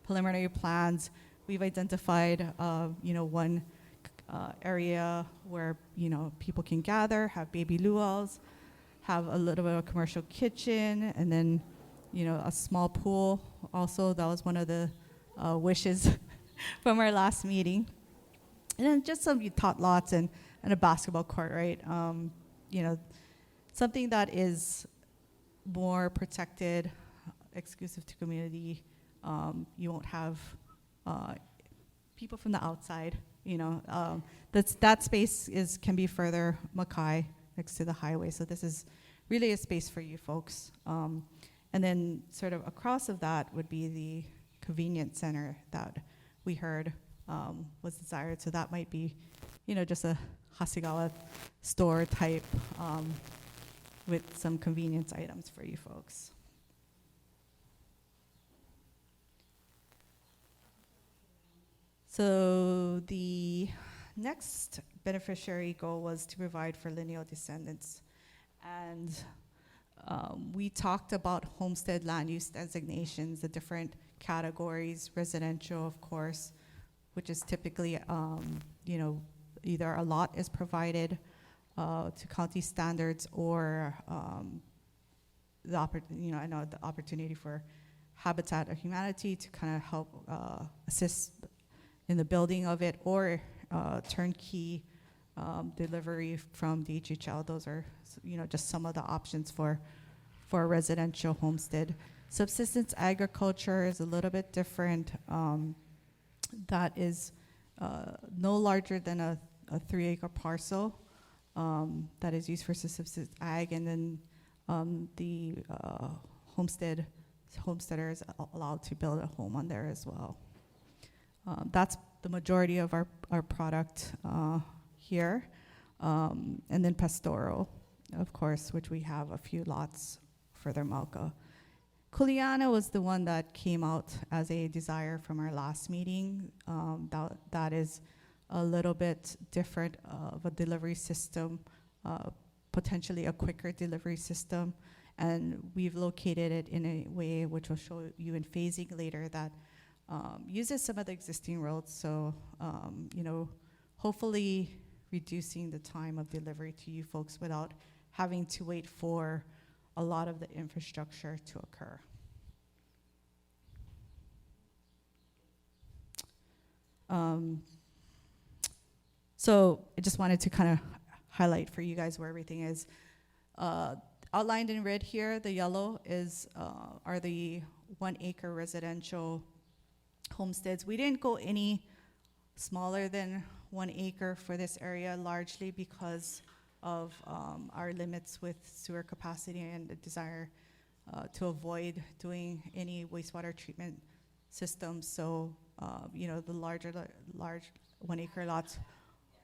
preliminary plans. We've identified, you know, one area where, you know, people can gather, have baby luau's, have a little bit of a commercial kitchen, and then, you know, a small pool. Also, that was one of the wishes from our last meeting. And then just some tot lots and a basketball court, right? You know, something that is more protected, exclusive to community. You won't have people from the outside, you know. That space can be further Makai, next to the highway. So this is really a space for you folks. And then sort of across of that would be the convenience center that we heard was desired. So that might be, you know, just a Hasegawa store type with some convenience items for you folks. So the next beneficiary goal was to provide for lineal descendants. And we talked about homestead land use designations, the different categories, residential, of course, which is typically, you know, either a lot is provided to county standards or the opportunity for Habitat of Humanity to kind of help assist in the building of it, or turnkey delivery from DHHL. Those are, you know, just some of the options for a residential homestead. Subsistence agriculture is a little bit different. That is no larger than a 3-acre parcel that is used for subsistence ag, and then the homesteader is allowed to build a home on there as well. That's the majority of our product here. And then pastoral, of course, which we have a few lots further Mauka. Kuleana was the one that came out as a desire from our last meeting. That is a little bit different of a delivery system, potentially a quicker delivery system. And we've located it in a way which will show you in phasing later that uses some of the existing roads. So, you know, hopefully reducing the time of delivery to you folks without having to wait for a lot of the infrastructure to occur. So I just wanted to kind of highlight for you guys where everything is. Outlined in red here, the yellow are the 1-acre residential homesteads. We didn't go any smaller than 1 acre for this area, largely because of our limits with sewer capacity and the desire to avoid doing any wastewater treatment systems. So, you know, the large 1-acre lots,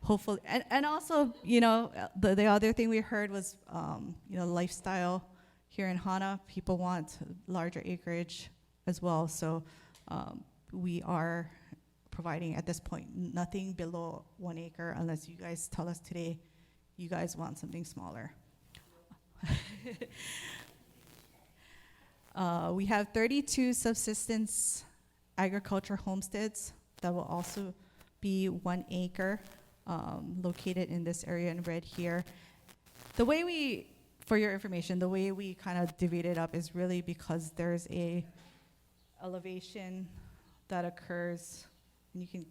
hopefully, and also, you know, the other thing we heard was, you know, lifestyle here in Hāna. People want larger acreage as well. So we are providing at this point nothing below 1 acre, unless you guys tell us today you guys want something smaller. We have 32 subsistence agriculture homesteads that will also be 1 acre. located in this area in red here. The way we, for your information, the way we kind of divvied it up is really because there's a elevation that occurs, and you can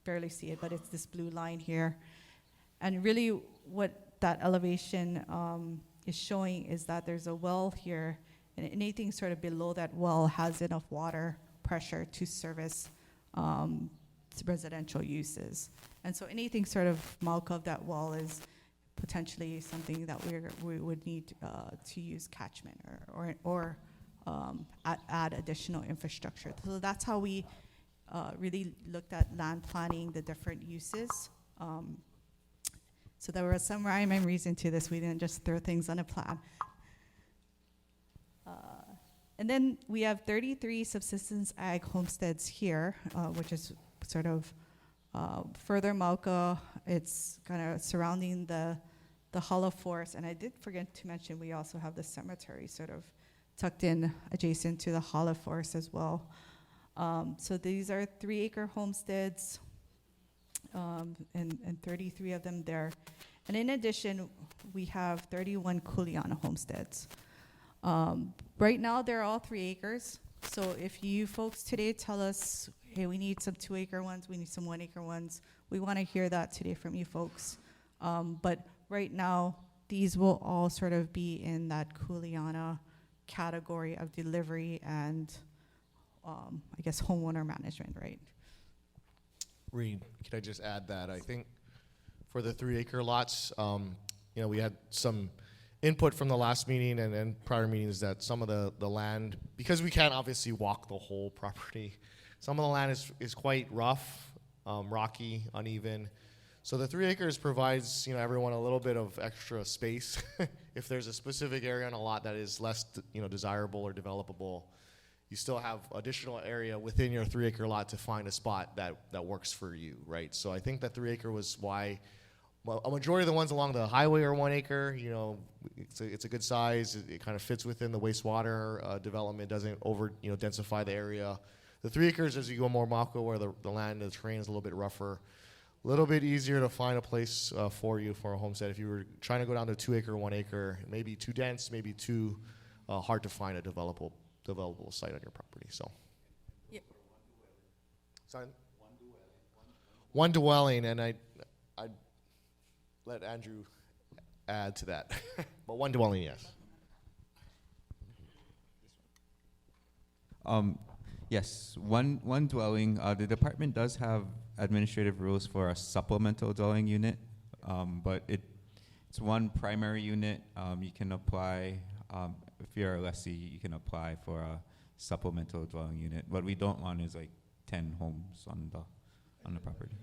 barely see it, but it's this blue line here. And really what that elevation is showing is that there's a well here, and anything sort of below that well has enough water pressure to service residential uses. And so anything sort of mauka of that well is potentially something that we would need to use catchment or add additional infrastructure. So that's how we really looked at land planning, the different uses. So there was some rhyme and reason to this. We didn't just throw things on a plan. And then we have 33 subsistence ag homesteads here, which is sort of further mauka. It's kind of surrounding the hollow forest. And I did forget to mention we also have the cemetery sort of tucked in adjacent to the hollow forest as well. So these are 3-acre homesteads, and 33 of them there. And in addition, we have 31 kuleana homesteads. Right now, they're all 3 acres. So if you folks today tell us, hey, we need some 2-acre ones, we need some 1-acre ones, we want to hear that today from you folks. But right now, these will all sort of be in that kuleana category of delivery and, I guess, homeowner management, right? Reed, can I just add that I think for the 3-acre lots, we had some input from the last meeting and prior meetings that some of the land, because we can't obviously walk the whole property, some of the land is quite rough, rocky, uneven. So the 3 acres provides everyone a little bit of extra space. If there's a specific area on a lot that is less desirable or developable, you still have additional area within your 3-acre lot to find a spot that works for you, right? So I think that 3-acre was why. Well, a majority of the ones along the highway are 1 acre. It's a good size. It kind of fits within the wastewater development. Doesn't over densify the area. The 3 acres, as you go more mauka, where the land, the terrain is a little bit rougher, a little bit easier to find a place for you for a homestead. If you were trying to go down to 2 acre, 1 acre, maybe too dense, maybe too hard to find a developable site on your property. So. Yep. Sorry? One dwelling, and I let Andrew add to that. But 1 dwelling, yes. Yes, one dwelling. The department does have administrative rules for a supplemental dwelling unit, but it's one primary unit. You can apply, if you're a lessee, you can apply for a supplemental dwelling unit. What we don't want is like 10 homes on the property.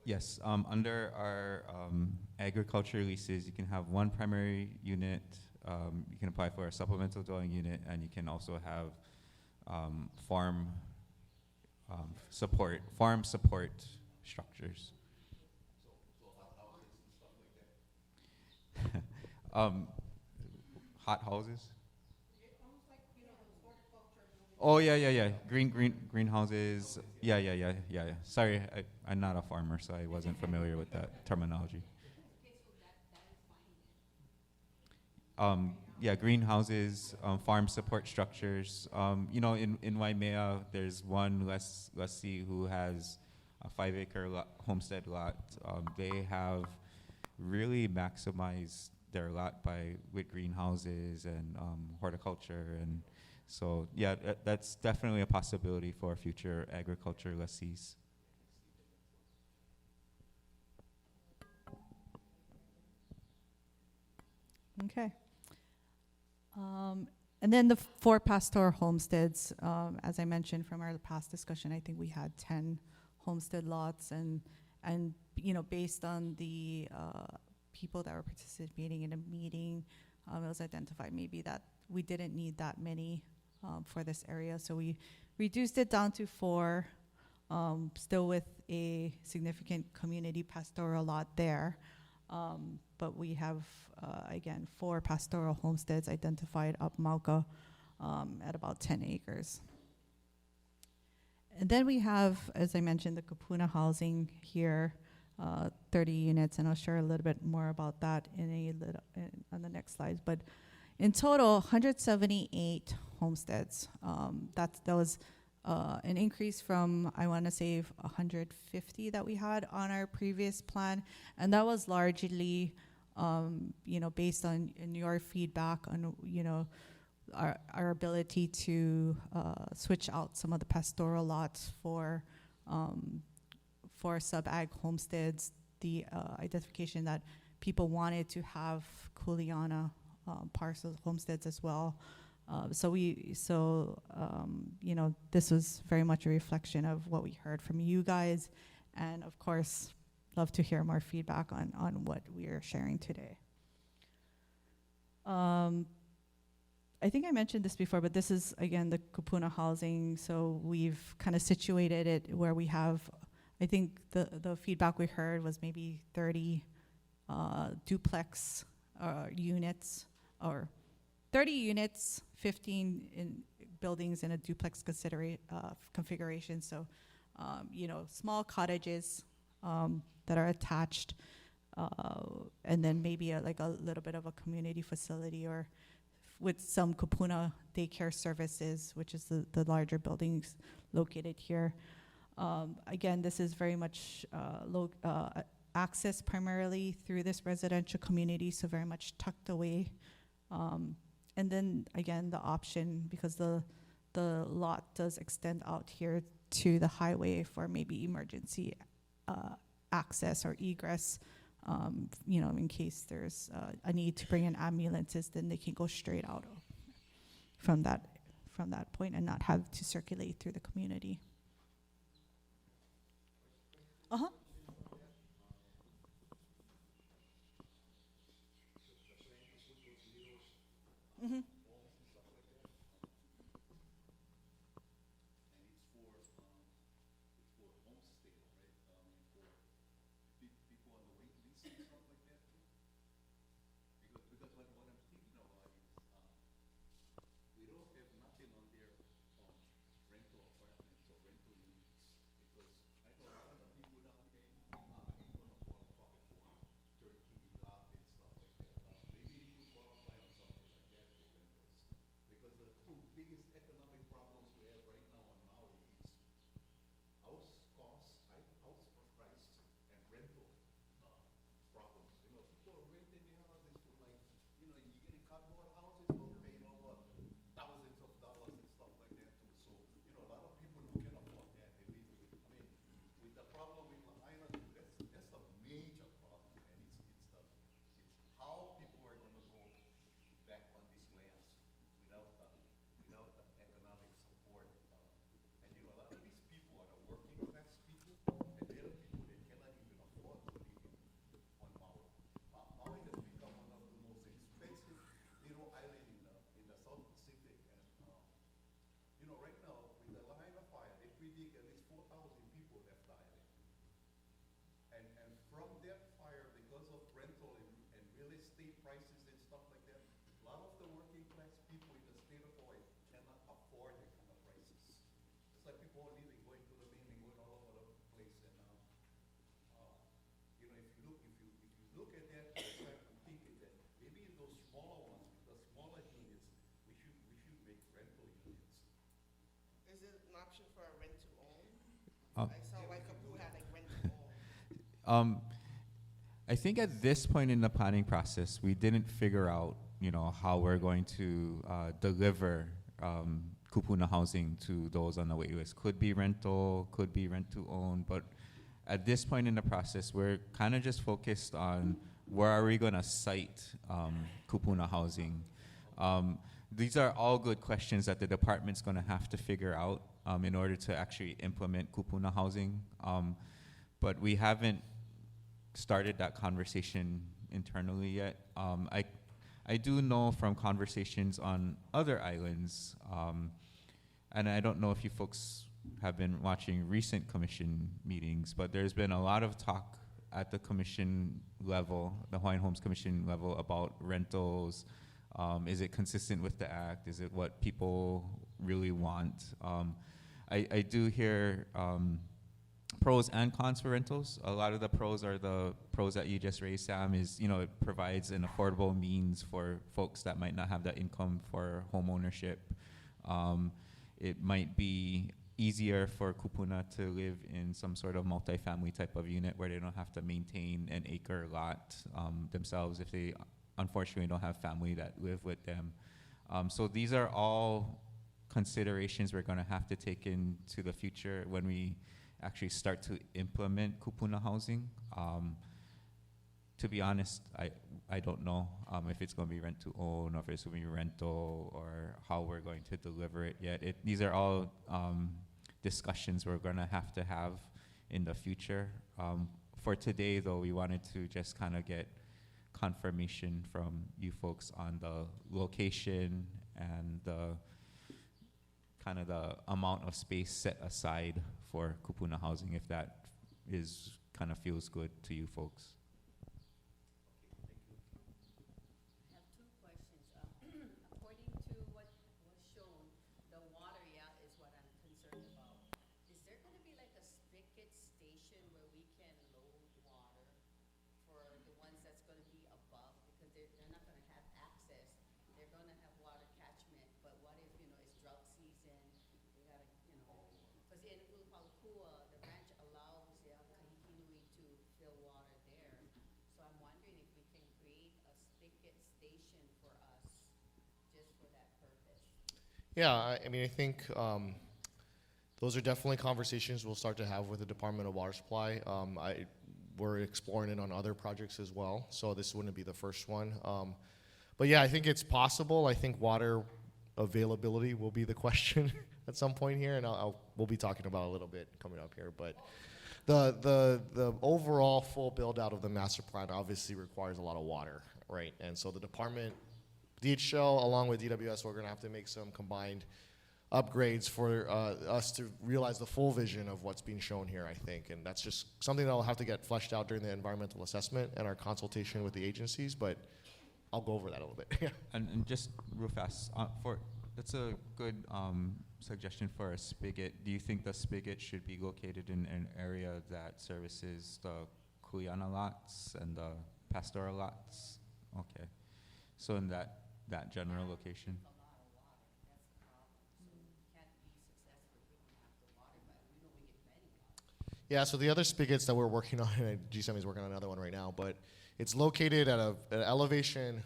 Yes, under our agriculture leases, you can have 1 primary unit. You can apply for a supplemental dwelling unit, and you can also have farm support structures. Hot houses. Oh yeah. Greenhouses. Yeah. Sorry, I'm not a farmer, so I wasn't familiar with that terminology. Yeah, greenhouses, farm support structures. In Waimea, there's one lessee who has a 5-acre homestead lot. They have really maximized their lot with greenhouses and horticulture, and so yeah, that's definitely a possibility for future agriculture lessees. Okay. And then the 4 pastoral homesteads, as I mentioned from our past discussion, I think we had 10 homestead lots, and based on the people that were participating in the meeting, it was identified maybe that we didn't need that many for this area, so we reduced it down to 4, still with a significant community pastoral lot there. But we have, again, 4 pastoral homesteads identified up mauka at about 10 acres. And then we have, as I mentioned, the Kupuna housing here, 30 units, and I'll share a little bit more about that on the next slides. But in total, 178 homesteads. That was an increase from, I want to say, 150 that we had on our previous plan, and that was largely, based on your feedback on, our ability to switch out some of the pastoral lots for sub-ag homesteads, the identification that people wanted to have kuleana parcels, homesteads as well. This was very much a reflection of what we heard from you guys, and of course, love to hear more feedback on what we are sharing today. I think I mentioned this before, but this is, again, the Kupuna housing. So we've kind of situated it where we have, I think the feedback we heard was maybe 30 duplex units, or 30 units, 15 in buildings in a duplex configuration. So, small cottages that are attached, and then maybe a little bit of a community facility, or with some Kupuna daycare services, which is the larger buildings located here. Again, this is very much access primarily through this residential community, so very much tucked away. And then again, the option, because the lot does extend out here to the highway for maybe emergency access or egress. In case there's a need to bring in ambulances, then they can go straight out from that point and not have to circulate through the community. Uh-huh. Mm-hmm. For a rent to own? I saw Wākiu had like rent to own. I think at this point in the planning process, we didn't figure out, how we're going to deliver kupuna housing to those on the wait list. Could be rental, could be rent to own, but at this point in the process, we're kind of just focused on where are we going to site kupuna housing. These are all good questions that the department's going to have to figure out in order to actually implement kupuna housing. But we haven't started that conversation internally yet. I do know from conversations on other islands, and I don't know if you folks have been watching recent commission meetings, but there's been a lot of talk at the commission level, the Hawaiian Homes Commission level, about rentals. Is it consistent with the act? Is it what people really want? I do hear pros and cons for rentals. A lot of the pros are the pros that you just raised, Sam, is, you know, it provides an affordable means for folks that might not have the income for home ownership. It might be easier for kupuna to live in some sort of multifamily type of unit where they don't have to maintain an acre lot themselves if they unfortunately don't have family that live with them. So these are all considerations we're going to have to take into the future when we actually start to implement kupuna housing. To be honest, I don't know if it's going to be rent to own or if it's going to be rental or how we're going to deliver it yet. These are all discussions we're going to have in the future. For today, though, we wanted to just kind of get confirmation from you folks on the location and the kind of the amount of space set aside for kupuna housing, if that is kind of feels good to you folks. I have two questions. According to what was shown, the water, is what I'm concerned about. Is there going to be like a spigot station where we can load water for the ones that's going to be above? Because they're not going to have access. They're going to have water catchment, but what if, it's drought season? They got to, because in Ulpalkua, the ranch allows Kahikinui to fill water there. So I'm wondering if we can create a spigot station for us just for that purpose. Yeah, I mean, I think those are definitely conversations we'll start to have with the Department of Water Supply. We're exploring it on other projects as well, so this wouldn't be the first one. But yeah, I think it's possible. I think water availability will be the question at some point here, and we'll be talking about it a little bit coming up here. But the overall full build out of the master plan obviously requires a lot of water, right? And so the department, DHL, along with DWS, we're going to have to make some combined upgrades for us to realize the full vision of what's being shown here, I think. And that's just something that will have to get fleshed out during the environmental assessment and our consultation with the agencies, but I'll go over that a little bit. And just real fast, that's a good suggestion for a spigot. Do you think the spigot should be located in an area that services the Kuleana lots and the pastoral lots? Okay, so in that general location. Yeah, so the other spigots that we're working on, and G7 is working on another one right now, but it's located at an elevation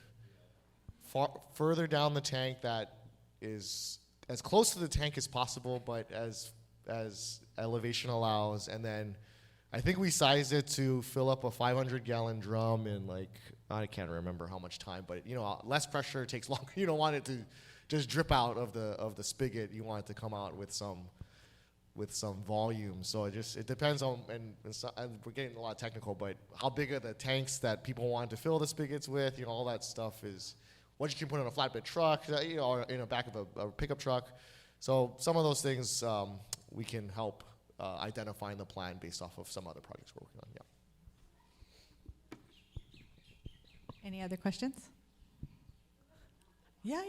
further down the tank that is as close to the tank as possible, but as elevation allows. And then I think we sized it to fill up a 500-gallon drum in, like, I can't remember how much time, but less pressure, takes longer. You don't want it to just drip out of the spigot. You want it to come out with some volume. So it depends on, and we're getting a lot technical, but how big are the tanks that people want to fill the spigots with? All that stuff is what you can put on a flatbed truck, or in the back of a pickup truck. So some of those things we can help identify in the plan based off of some other projects we're working on. Yeah. Any other questions? Yeah.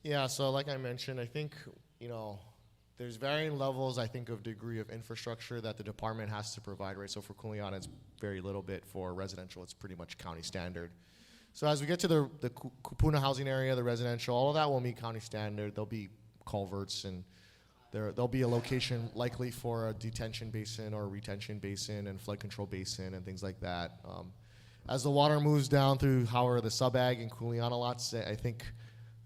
Yeah, so like I mentioned, I think, there's varying levels, I think, of degree of infrastructure that the department has to provide, right? So for Kuleana, it's very little bit. For residential, it's pretty much county standard. So as we get to the kupuna housing area, the residential, all of that will meet county standard. There'll be culverts, and there'll be a location likely for a detention basin or a retention basin and flood control basin and things like that. as the water moves down through the sub-ag and Kuleana lots, I think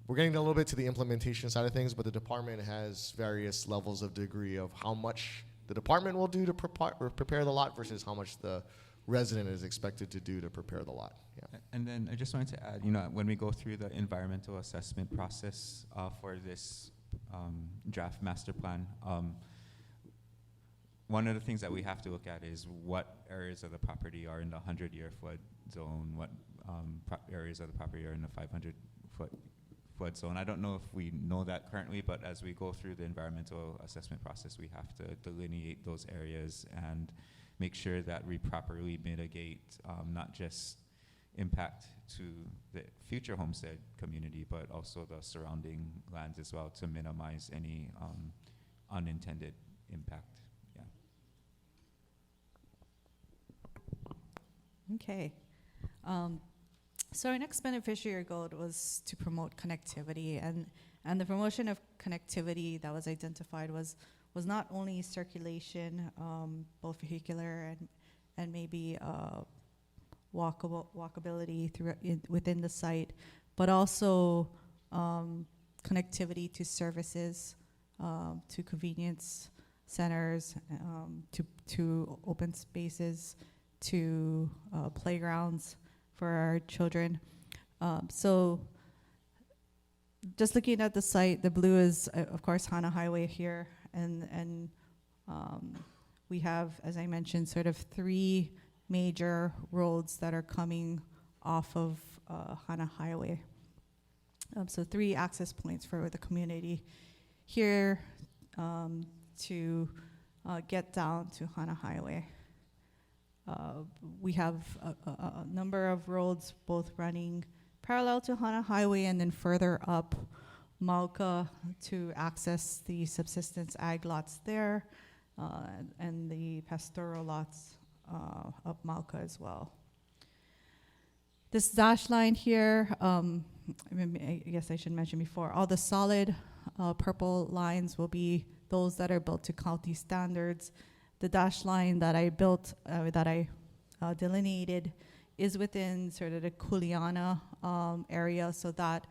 we're getting a little bit to the implementation side of things, but the department has various levels of degree of how much the department will do to prepare the lot versus how much the resident is expected to do to prepare the lot. Yeah. And then I just wanted to add, when we go through the environmental assessment process for this draft master plan, one of the things that we have to look at is what areas of the property are in the 100-year flood zone, what areas of the property are in the 500-foot flood zone. I don't know if we know that currently, but as we go through the environmental assessment process, we have to delineate those areas and make sure that we properly mitigate not just impact to the future homestead community, but also the surrounding lands as well to minimize any unintended impact. Yeah. Okay. So our next beneficiary goal was to promote connectivity, and the promotion of connectivity that was identified was not only circulation, both vehicular and maybe walkability within the site, but also connectivity to services, to convenience centers, to open spaces, to playgrounds for our children. So just looking at the site, the blue is, of course, Hāna Highway here, and we have, as I mentioned, sort of 3 major roads that are coming off of Hāna Highway. So 3 access points for the community here to get down to Hāna Highway. We have a number of roads both running parallel to Hāna Highway and then further up Mauka to access the subsistence ag lots there and the pastoral lots up Mauka as well. This dash line here, I guess I should mention before, all the solid purple lines will be those that are built to county standards. The dash line that I built, delineated, is within sort of the Kuleana area, so that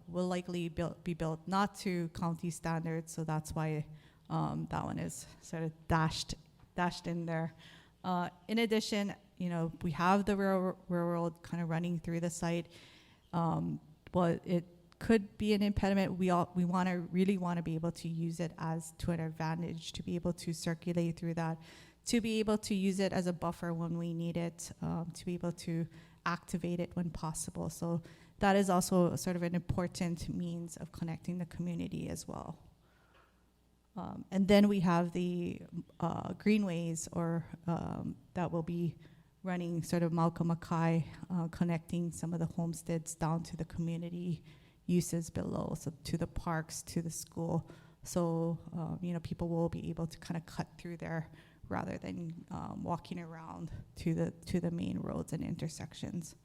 will likely be built not to county standards, so that's why that one is sort of dashed in there. In addition, we have the railroad kind of running through the site. But it could be an impediment. We really want to be able to use it to an advantage, to be able to circulate through that, to be able to use it as a buffer when we need it, to be able to activate it when possible. So that is also sort of an important means of connecting the community as well. And then we have the greenways that will be running sort of Mauka Makai, connecting some of the homesteads down to the community uses below, so to the parks, to the school. So, people will be able to kind of cut through there rather than walking around to the main roads and intersections.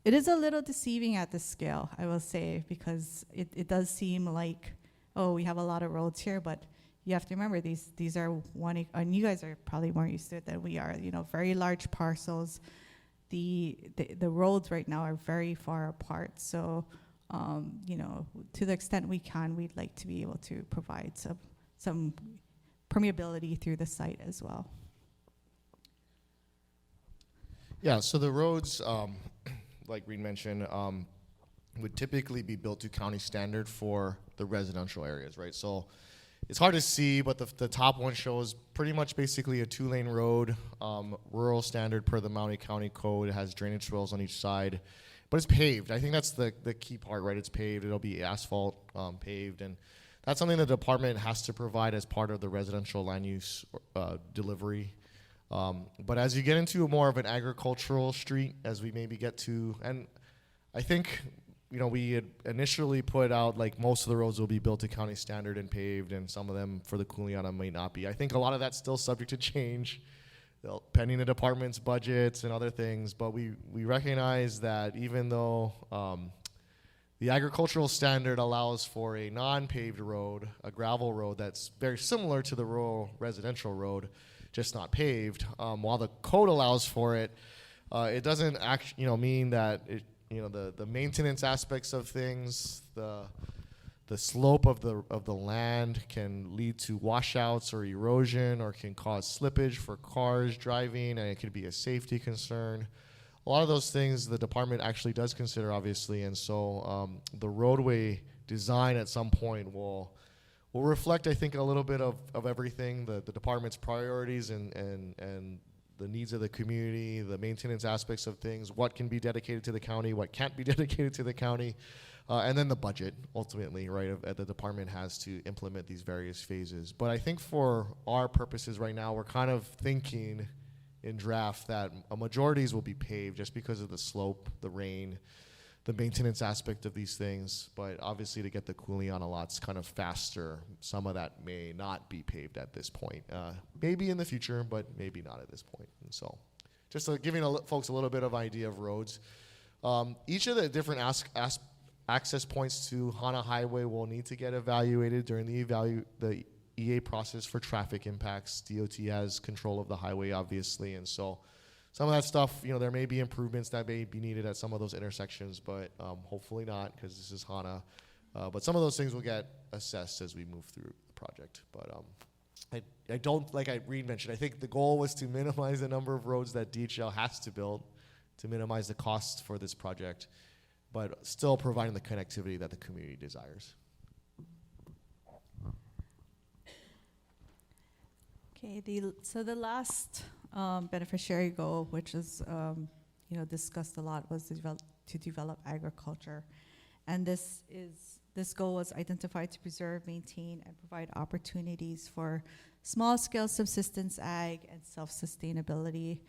It is a little deceiving at this scale, I will say, because it does seem like, oh, we have a lot of roads here, but you have to remember these are and you guys are probably more used to it than we are, very large parcels. The roads right now are very far apart. So, to the extent we can, we'd like to be able to provide some permeability through the site as well. Yeah, so the roads, like Reed mentioned, would typically be built to county standard for the residential areas, right? So it's hard to see, but the top one shows pretty much basically a 2-lane road, rural standard per the Maui County Code. It has drainage swales on each side, but it's paved. I think that's the key part, right? It's paved. It'll be asphalt paved, and that's something the department has to provide as part of the residential land use delivery. But as you get into more of an agricultural street, as we maybe get to, and I think, we had initially put out like most of the roads will be built to county standard and paved, and some of them for the Kuleana might not be. I think a lot of that's still subject to change, pending the department's budgets and other things. But we recognize that even though the agricultural standard allows for a non-paved road, a gravel road that's very similar to the rural residential road, just not paved, while the code allows for it, It doesn't mean that the maintenance aspects of things, the slope of the land can lead to washouts or erosion, or can cause slippage for cars driving, and it could be a safety concern. A lot of those things the department actually does consider, obviously, and so the roadway design at some point will reflect, I think, a little bit of everything, the department's priorities and the needs of the community, the maintenance aspects of things, what can be dedicated to the county, what can't be dedicated to the county, and then the budget, ultimately, right, the department has to implement these various phases. But I think for our purposes right now, we're kind of thinking in draft that majorities will be paved just because of the slope, the rain, the maintenance aspect of these things. But obviously, to get the cooling on a lots kind of faster, some of that may not be paved at this point. Maybe in the future, but maybe not at this point. And so just giving folks a little bit of idea of roads. Each of the different access points to Hāna Highway will need to get evaluated during the EA process for traffic impacts. DOT has control of the highway, obviously, and so some of that stuff, there may be improvements that may be needed at some of those intersections, but hopefully not, because this is Hāna. But some of those things will get assessed as we move through the project. But I don't, like Reed mentioned, I think the goal was to minimize the number of roads that DHL has to build, to minimize the costs for this project, but still providing the connectivity that the community desires. Okay, so the last beneficiary goal, which is discussed a lot, was to develop agriculture, and this goal was identified to preserve, maintain, and provide opportunities for small-scale subsistence ag and self-sustainability.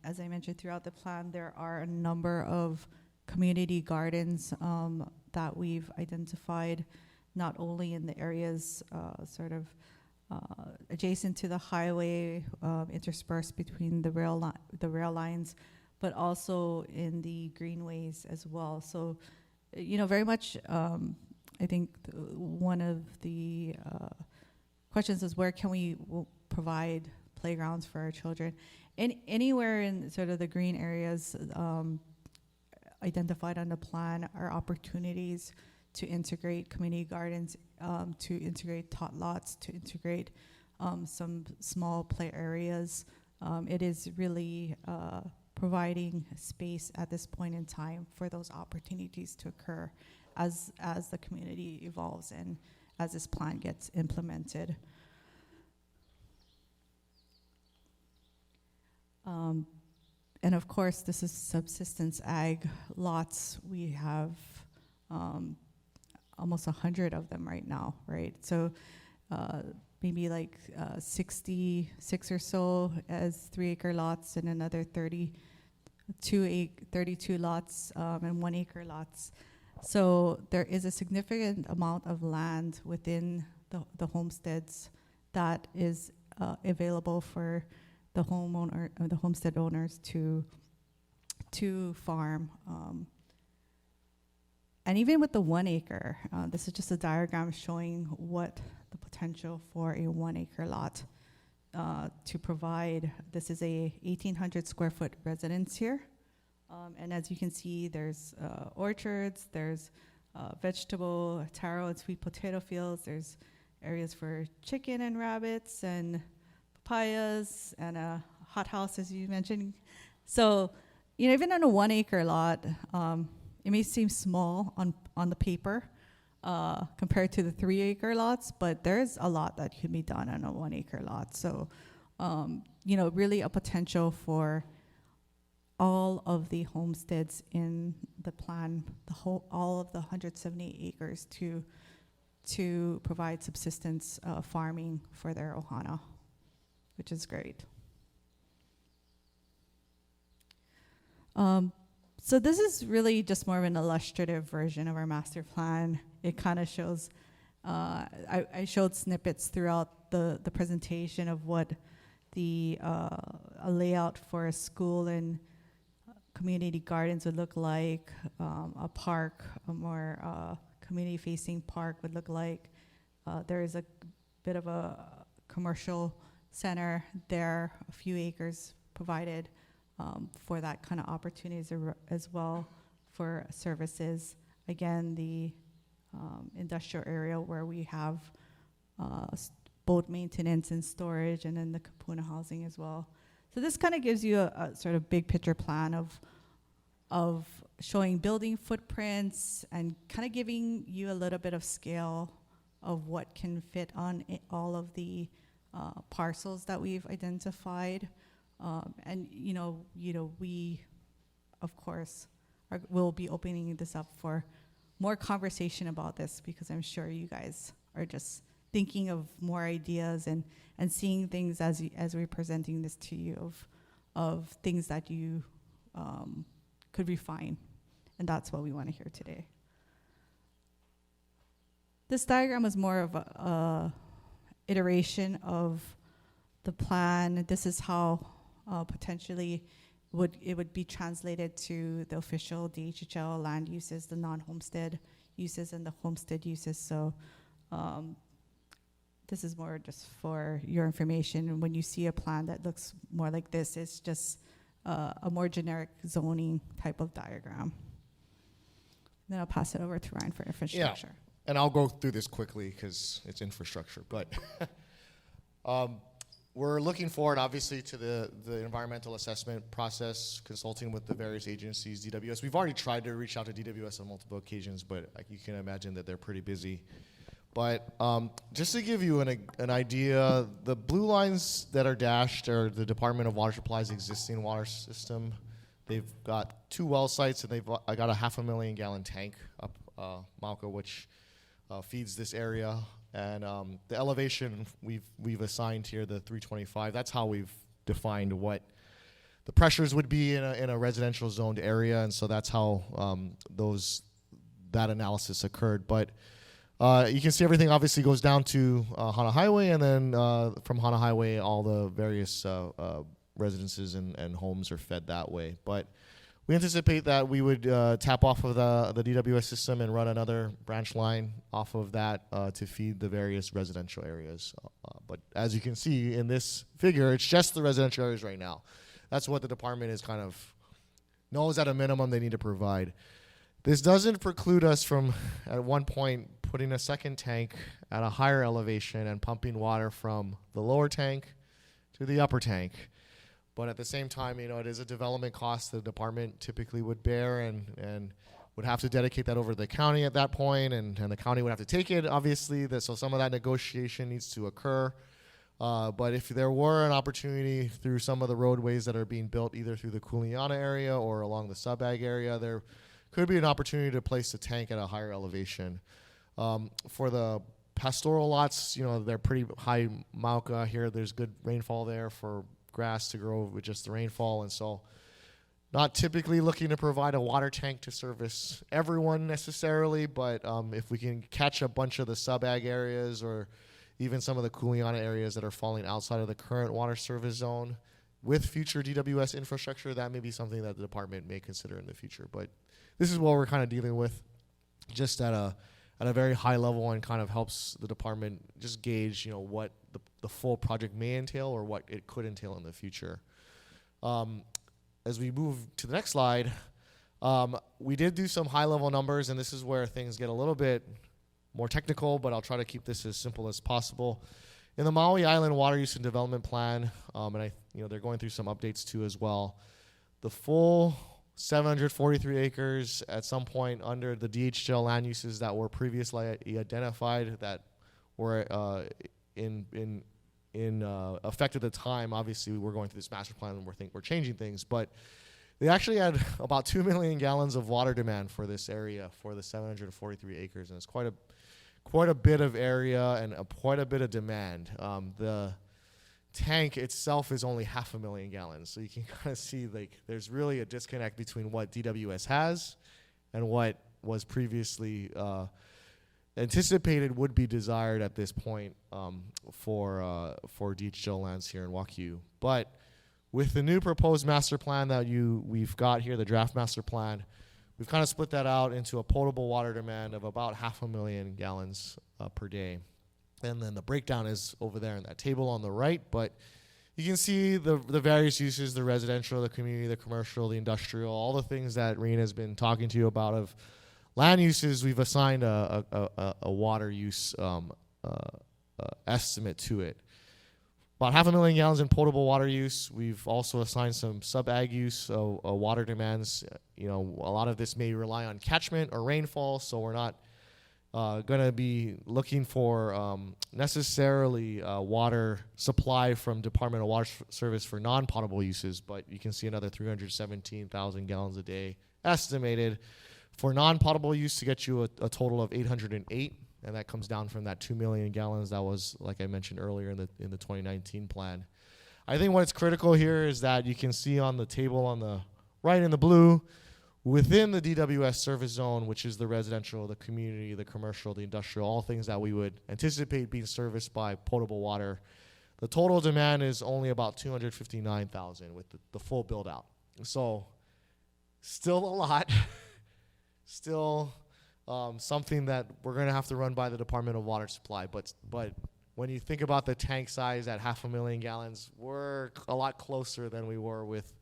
As I mentioned throughout the plan, there are a number of community gardens that we've identified, not only in the areas adjacent to the highway, interspersed between the rail lines, but also in the greenways as well. So, very much, I think one of the questions is, where can we provide playgrounds for our children? Anywhere in sort of the green areas identified on the plan are opportunities to integrate community gardens, to integrate tot lots, to integrate some small play areas. It is really providing space at this point in time for those opportunities to occur as the community evolves and as this plan gets implemented. And of course, this is subsistence ag lots. We have almost 100 of them right now, right? So maybe like 66 or so as 3-acre lots, and another 32 lots and 1-acre lots. So there is a significant amount of land within the homesteads that is available for the homeowner or the homestead owners to farm. And even with the 1 acre, this is just a diagram showing what the potential for a 1-acre lot to provide. This is a 1,800 square foot residence here. And as you can see, there's orchards, there's vegetable, taro and sweet potato fields, there's areas for chicken and rabbits and papayas and a hothouse, as you mentioned. So, even on a 1-acre lot, it may seem small on the paper compared to the 3-acre lots, but there's a lot that can be done on a 1-acre lot. So, really a potential for all of the homesteads in the plan, all of the 178 acres to provide subsistence farming for their ohana, which is great. So this is really just more of an illustrative version of our master plan. It kind of shows, I showed snippets throughout the presentation of what a layout for a school and community gardens would look like, a park, a more community-facing park would look like. There is a bit of a commercial center there, a few acres provided for that kind of opportunities as well for services. Again, the industrial area where we have boat maintenance and storage, and then the kapuna housing as well. So this kind of gives you a sort of big picture plan of showing building footprints and kind of giving you a little bit of scale of what can fit on all of the parcels that we've identified. And we, of course, will be opening this up for more conversation about this, because I'm sure you guys are just thinking of more ideas and seeing things as we're presenting this to you of things that you could refine. And that's what we want to hear today. This diagram is more of a iteration of the plan. This is how potentially it would be translated to the official DHHL land uses, the non-homestead uses, and the homestead uses. So this is more just for your information. And when you see a plan that looks more like this, it's just a more generic zoning type of diagram. Then I'll pass it over to Ryan for infrastructure. Yeah, and I'll go through this quickly because it's infrastructure. But we're looking forward, obviously, to the environmental assessment process, consulting with the various agencies, DWS. We've already tried to reach out to DWS on multiple occasions, but you can imagine that they're pretty busy. But just to give you an idea, the blue lines that are dashed are the Department of Water Supply's existing water system. They've got 2 well sites, and I got a 500,000 gallon tank up Mauka, which feeds this area. And the elevation we've assigned here, the 325, that's how we've defined what the pressures would be in a residential zoned area. And so that's how that analysis occurred. But you can see everything obviously goes down to Hāna Highway, and then from Hāna Highway, all the various residences and homes are fed that way. But we anticipate that we would tap off of the DWS system and run another branch line off of that to feed the various residential areas. But as you can see in this figure, it's just the residential areas right now. That's what the department is kind of knows at a minimum they need to provide. This doesn't preclude us from, at one point, putting a second tank at a higher elevation and pumping water from the lower tank to the upper tank. But at the same time, it is a development cost the department typically would bear and would have to dedicate that over to the county at that point, and the county would have to take it, obviously. So some of that negotiation needs to occur. But if there were an opportunity through some of the roadways that are being built, either through the Kuleana area or along the Subag area, there could be an opportunity to place a tank at a higher elevation. For the pastoral lots, they're pretty high Mauka here. There's good rainfall there for grass to grow with just the rainfall, and so not typically looking to provide a water tank to service everyone necessarily, but if we can catch a bunch of the sub-ag areas or even some of the Kuleana areas that are falling outside of the current water service zone with future DWS infrastructure, that may be something that the department may consider in the future. But this is what we're kind of dealing with just at a very high level, and kind of helps the department just gauge, what the full project may entail or what it could entail in the future. As we move to the next slide, we did do some high-level numbers, and this is where things get a little bit more technical, but I'll try to keep this as simple as possible. In the Maui Island Water Use and Development Plan, and they're going through some updates too as well, the full 743 acres at some point under the DHL land uses that were previously identified that were in effect at the time. Obviously, we're going through this master plan and we're changing things, but they actually had about 2 million gallons of water demand for this area for the 743 acres, and it's quite a bit of area and quite a bit of demand. The tank itself is only 500,000 gallons, so you can kind of see there's really a disconnect between what DWS has and what was previously anticipated would be desired at this point for DHL lands here in Wākiu. But with the new proposed master plan that we've got here, the draft master plan, we've kind of split that out into a potable water demand of about 500,000 gallons per day. And then the breakdown is over there in that table on the right, but you you can see the various uses, the residential, the community, the commercial, the industrial, all the things that Rena has been talking to you about of land uses. We've assigned a water use estimate to it. About 500,000 gallons in potable water use. We've also assigned some sub-ag use, so water demands. A lot of this may rely on catchment or rainfall, so we're not going to be looking for necessarily water supply from Department of Water Service for non-potable uses, but you can see another 317,000 gallons a day estimated for non-potable use to get you a total of 808. And that comes down from that 2 million gallons that was, like I mentioned earlier, in the 2019 plan. I think what's critical here is that you can see on the table on the right in the blue, within the DWS service zone, which is the residential, the community, the commercial, the industrial, all things that we would anticipate being serviced by potable water, the total demand is only about 259,000 with the full build out. So still a lot, still something that we're going to have to run by the Department of Water Supply. But when you think about the tank size at 500,000 gallons, we're a lot closer than we were with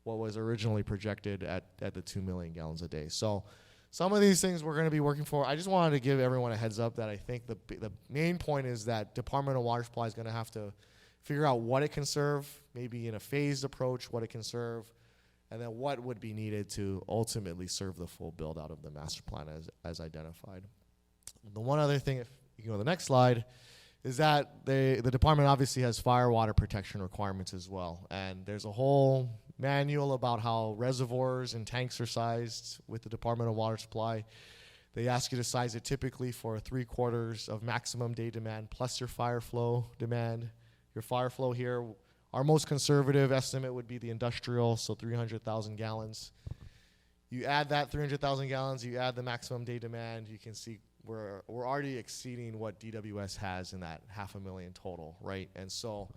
what was originally projected at the 2 million gallons a day. So some of these things we're going to be working for. I just wanted to give everyone a heads up that I think the main point is that Department of Water Supply is going to have to figure out what it can serve, maybe in a phased approach, what it can serve, and then what would be needed to ultimately serve the full build out of the master plan as identified. The one other thing, if you can go to the next slide, is that the department obviously has fire water protection requirements as well. And there's a whole manual about how reservoirs and tanks are sized with the Department of Water Supply. They ask you to size it typically for 3/4 of maximum day demand plus your fire flow demand. Your fire flow here, our most conservative estimate would be the industrial, so 300,000 gallons. You add that 300,000 gallons, you add the maximum day demand, you can see we're already exceeding what DWS has in that 500,000 total, right? And so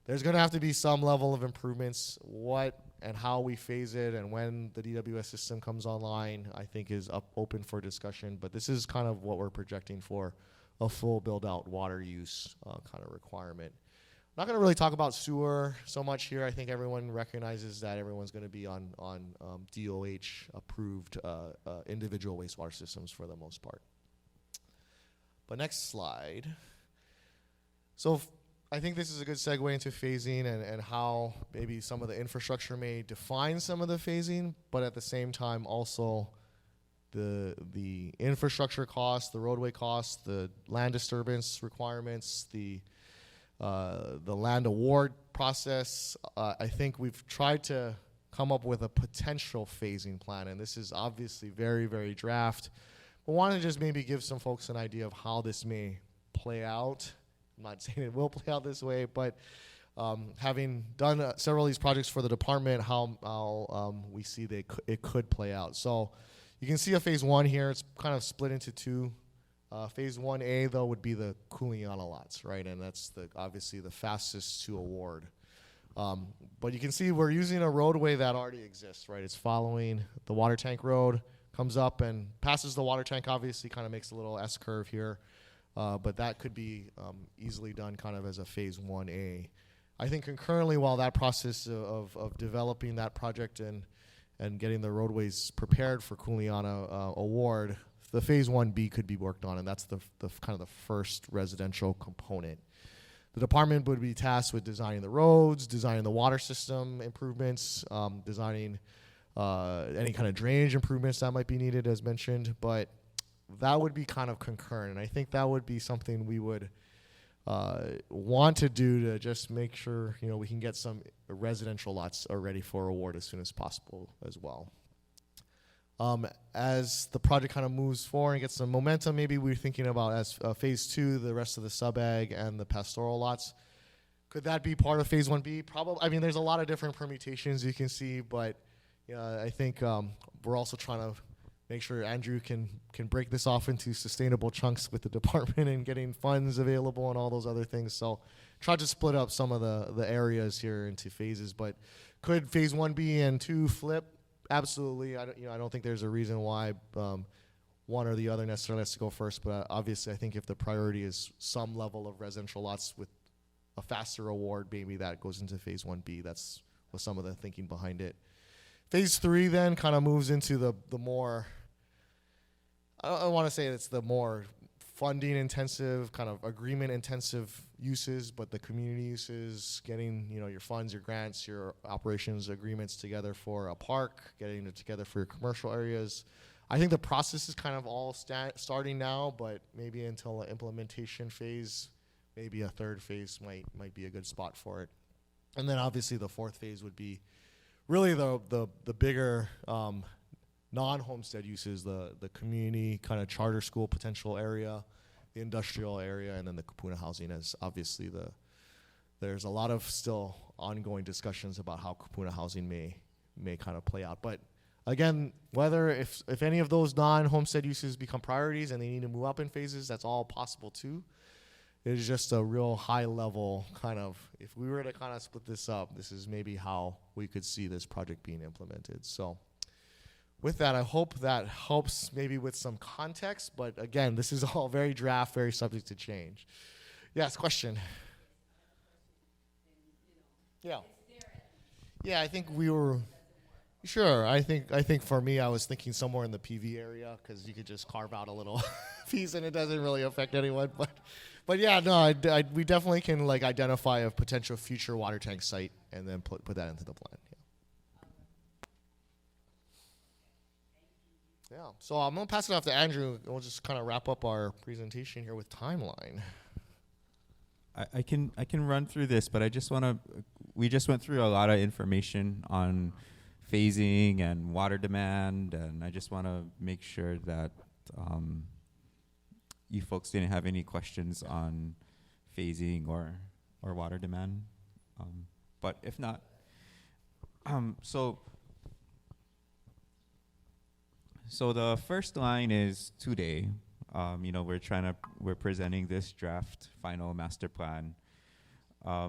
there's going to have to be some level of improvements. What and how we phase it and when the DWS system comes online, I think is open for discussion. But this is kind of what we're projecting for a full build-out water use kind of requirement. Not going to really talk about sewer so much here. I think everyone recognizes that everyone's going to be on DOH-approved individual wastewater systems for the most part. But next slide. So I think this is a good segue into phasing and how maybe some of the infrastructure may define some of the phasing, but at the same time also the infrastructure costs, the roadway costs, the land disturbance requirements, the land award process. I think we've tried to come up with a potential phasing plan, and this is obviously very, very draft. But want to just maybe give some folks an idea of how this may play out. I'm not saying it will play out this way, but having done several of these projects for the department, how we see it could play out. So you can see a phase one here. It's kind of split into two. Phase 1A, though, would be the Kuleana lots, right? And that's obviously the fastest to award. But you can see we're using a roadway that already exists, right? It's following the water tank road, comes up and passes the water tank, obviously kind of makes a little S-curve here. But that could be easily done kind of as a Phase 1A. I think concurrently, while that process of developing that project and getting the roadways prepared for Kuleana award, the Phase 1B could be worked on, and that's the kind of the first residential component. The department would be tasked with designing the roads, designing the water system improvements, designing any kind of drainage improvements that might be needed, as mentioned, but that would be kind of concurrent, and I think that would be something we would want to do to just make sure we can get some residential lots ready for award as soon as possible as well. As the project kind of moves forward and gets some momentum, maybe we're thinking about as Phase 2, the rest of the sub-ag and the pastoral lots. Could that be part of Phase 1B? Probably. I mean, there's a lot of different permutations you can see, but I think we're also trying to make sure Andrew can break this off into sustainable chunks with the department and getting funds available and all those other things. So try to split up some of the areas here into phases. But could Phase 1B and 2 flip? Absolutely. I don't think there's a reason why one or the other necessarily has to go first. But obviously, I think if the priority is some level of residential lots with a faster award, maybe that goes into phase 1B. That's was some of the thinking behind it. Phase 3 then kind of moves into the more, I want to say it's the more funding intensive, kind of agreement intensive uses, but the community uses, getting, you know, your funds, your grants, your operations agreements together for a park, getting it together for your commercial areas. I think the process is kind of all starting now, but maybe until the implementation phase, maybe a third phase might be a good spot for it. And then obviously the fourth phase would be really the bigger non-homestead uses, the community kind of charter school potential area, the industrial area, and then the kupuna housing is obviously there's a lot of still ongoing discussions about how kupuna housing may kind of play out. But again, whether if any of those non-homestead uses become priorities and they need to move up in phases, that's all possible too. It is just a real high level kind of, if we were to kind of split this up, this is maybe how we could see this project being implemented. So with that, I hope that helps maybe with some context, but again, this is all very draft, very subject to change. Yes, question? Yeah. Yeah, I think we were, sure, I think for me, I was thinking somewhere in the PV area, because you could just carve out a little piece and it doesn't really affect anyone, but yeah, no, we definitely can like identify a potential future water tank site and then put that into the plan. Yeah. So I'm gonna pass it off to Andrew, and we'll just kind of wrap up our presentation here with timeline. I can run through this, but I just want to. We just went through a lot of information on phasing and water demand, and I just want to make sure that you folks didn't have any questions on phasing or water demand. But if not, so the first line is today. We're presenting this draft final master plan. I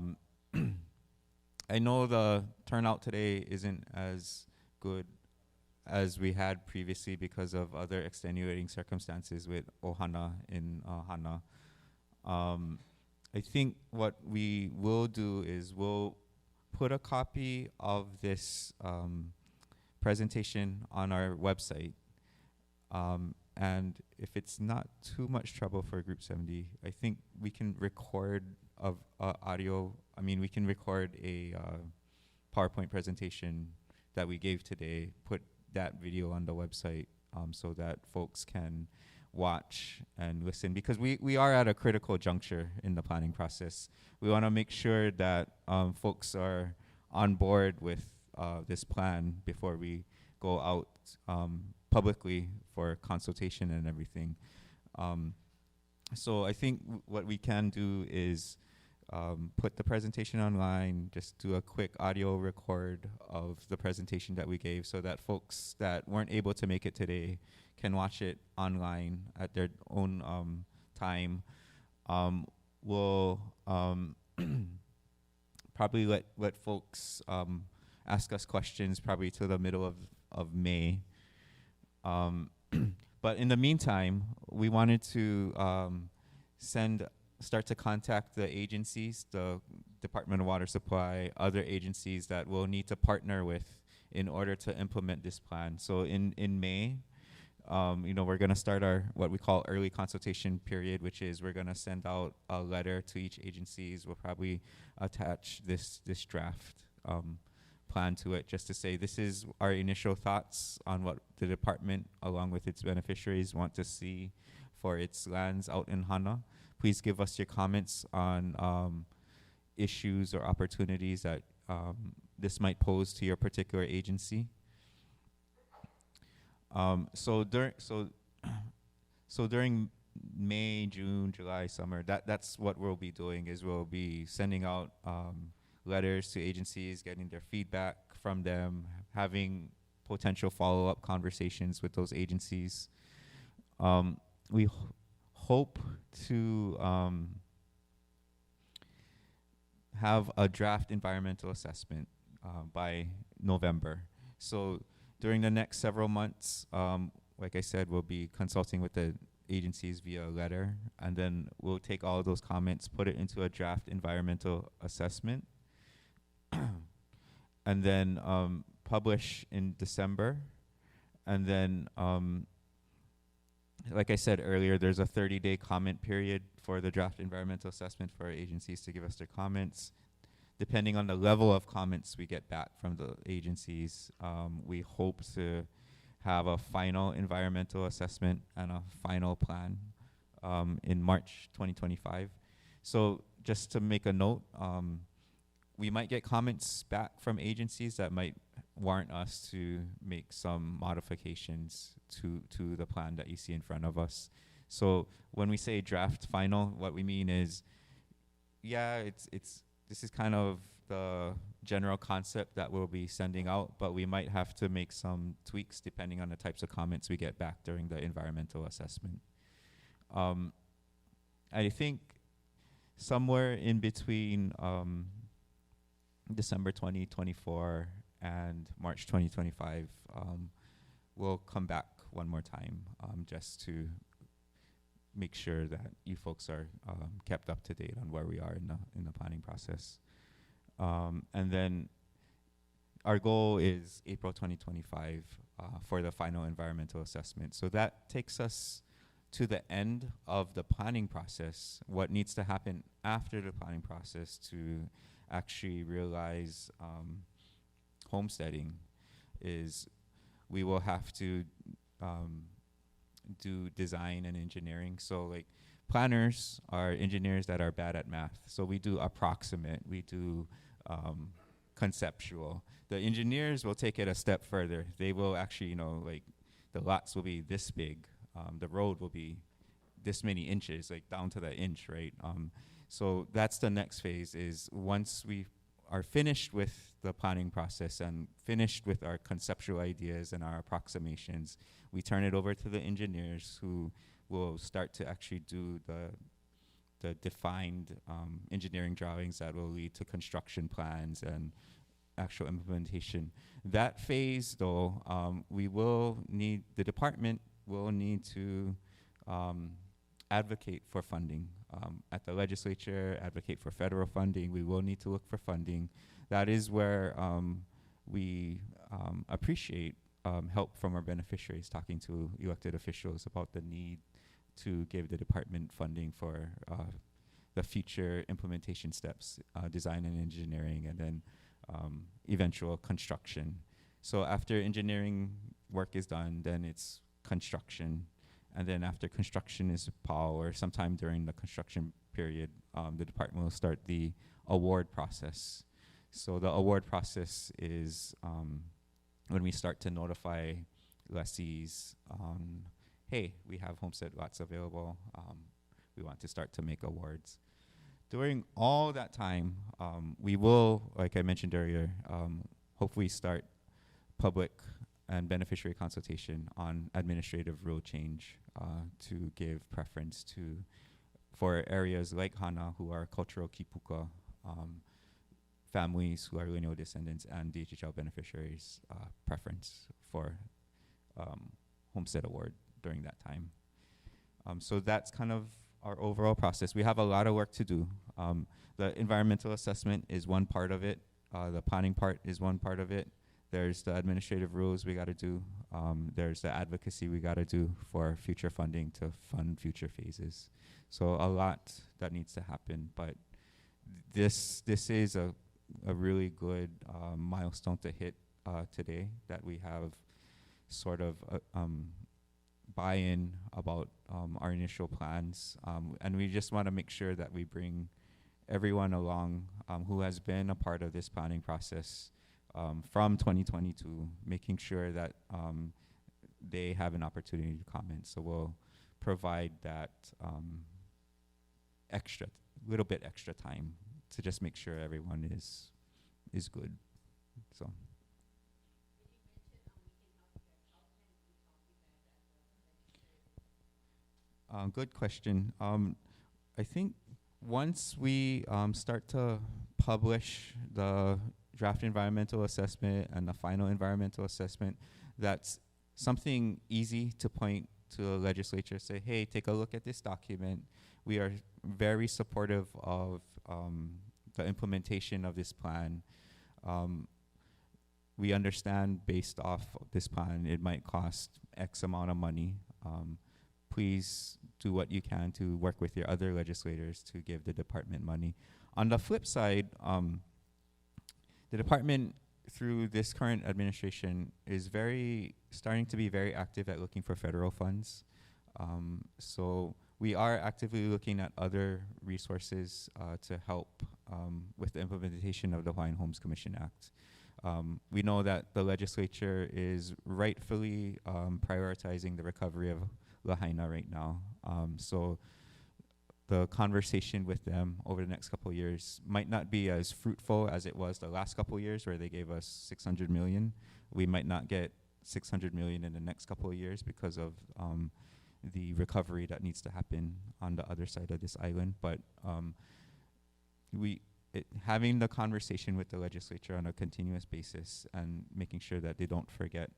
know the turnout today isn't as good as we had previously because of other extenuating circumstances with Ohana in Hāna. I think what we will do is we'll put a copy of this presentation on our website. And if it's not too much trouble for Group 70, I think we can record audio. I mean, we can record a PowerPoint presentation that we gave today, put that video on the website so that folks can watch and listen, because we are at a critical juncture in the planning process. We want to make sure that folks are on board with this plan before we go out publicly for consultation and everything. So I think what we can do is put the presentation online, just do a quick audio record of the presentation that we gave so that folks that weren't able to make it today can watch it online at their own time. We'll probably let folks ask us questions probably to the middle of May. But in the meantime, we wanted to start to contact the agencies, the Department of Water Supply, other agencies that we'll need to partner with in order to implement this plan. So in May, we're going to start our what we call early consultation period, which is we're going to send out a letter to each agencies. We'll probably attach this draft plan to it, just to say this is our initial thoughts on what the department, along with its beneficiaries, want to see for its lands out in Hāna. Please give us your comments on issues or opportunities that this might pose to your particular agency. So during May, June, July, summer, that's what we'll be doing, is we'll be sending out letters to agencies, getting their feedback from them, having potential follow-up conversations with those agencies. We hope to have a draft environmental assessment by November. So during the next several months, like I said, we'll be consulting with the agencies via letter, and then we'll take all of those comments, put it into a draft environmental assessment, and then publish in December. And then, like I said earlier, there's a 30-day comment period for the draft environmental assessment for agencies to give us their comments. Depending on the level of comments we get back from the agencies, we hope to have a final environmental assessment and a final plan in March 2025. So just to make a note, we might get comments back from agencies that might warrant us to make some modifications to the plan that you see in front of us. So when we say draft final, what we mean is, yeah, this is kind of the general concept that we'll be sending out, but we might have to make some tweaks depending on the types of comments we get back during the environmental assessment. I think somewhere in between December 2024 and March 2025, we'll come back one more time just to make sure that you folks are kept up to date on where we are in the planning process. And then our goal is April 2025 for the final environmental assessment. So that takes us to the end of the planning process. What needs to happen after the planning process to actually realize homesteading is we will have to do design and engineering. So like planners are engineers that are bad at math. So we do approximate, we do conceptual. The engineers will take it a step further. They will actually, like the lots will be this big. The road will be this many inches, like down to the inch, right? So that's the next phase is once we are finished with the planning process and finished with our conceptual ideas and our approximations, we turn it over to the engineers who will start to actually do the defined engineering drawings that will lead to construction plans and actual implementation. That phase, though, the department will need to advocate for funding. At the legislature, advocate for federal funding. We will need to look for funding. That is where we appreciate help from our beneficiaries, talking to elected officials about the need to give the department funding for the future implementation steps, design and engineering, and then eventual construction. So after engineering work is done, then it's construction. And then after construction is PAL, or sometime during the construction period, the department will start the award process. So the award process is when we start to notify lessees on, hey, we have homestead lots available. We want to start to make awards. During all that time, we will, like I mentioned earlier, hopefully start public and beneficiary consultation on administrative rule change to give preference for areas like Hāna, who are cultural kipuka, families who are lineal descendants, and DHHL beneficiaries preference for homestead award during that time. So that's kind of our overall process. We have a lot of work to do. The environmental assessment is one part of it. The planning part is one part of it. There's the administrative rules we got to do. There's the advocacy we got to do for future funding to fund future phases. So a lot that needs to happen, but this is a really good milestone to hit today, that we have sort of buy-in about our initial plans, and we just want to make sure that we bring everyone along who has been a part of this planning process from 2022, making sure that they have an opportunity to comment. So we'll provide that little bit extra time to just make sure everyone is good. So. Good question. I think once we start to publish the draft environmental assessment and the final environmental assessment, that's something easy to point to the legislature, say, hey, take a look at this document. We are very supportive of the implementation of this plan. We understand based off of this plan, it might cost X amount of money. Please do what you can to work with your other legislators to give the department money. On the flip side, the department, through this current administration, is starting to be very active at looking for federal funds. So we are actively looking at other resources to help with the implementation of the Hawaiian Homes Commission Act. We know that the legislature is rightfully prioritizing the recovery of Lahaina right now. So the conversation with them over the next couple of years might not be as fruitful as it was the last couple of years, where they gave us 600 million. We might not get 600 million in the next couple of years because of the recovery that needs to happen on the other side of this island. But having the conversation with the legislature on a continuous basis and making sure that they don't forget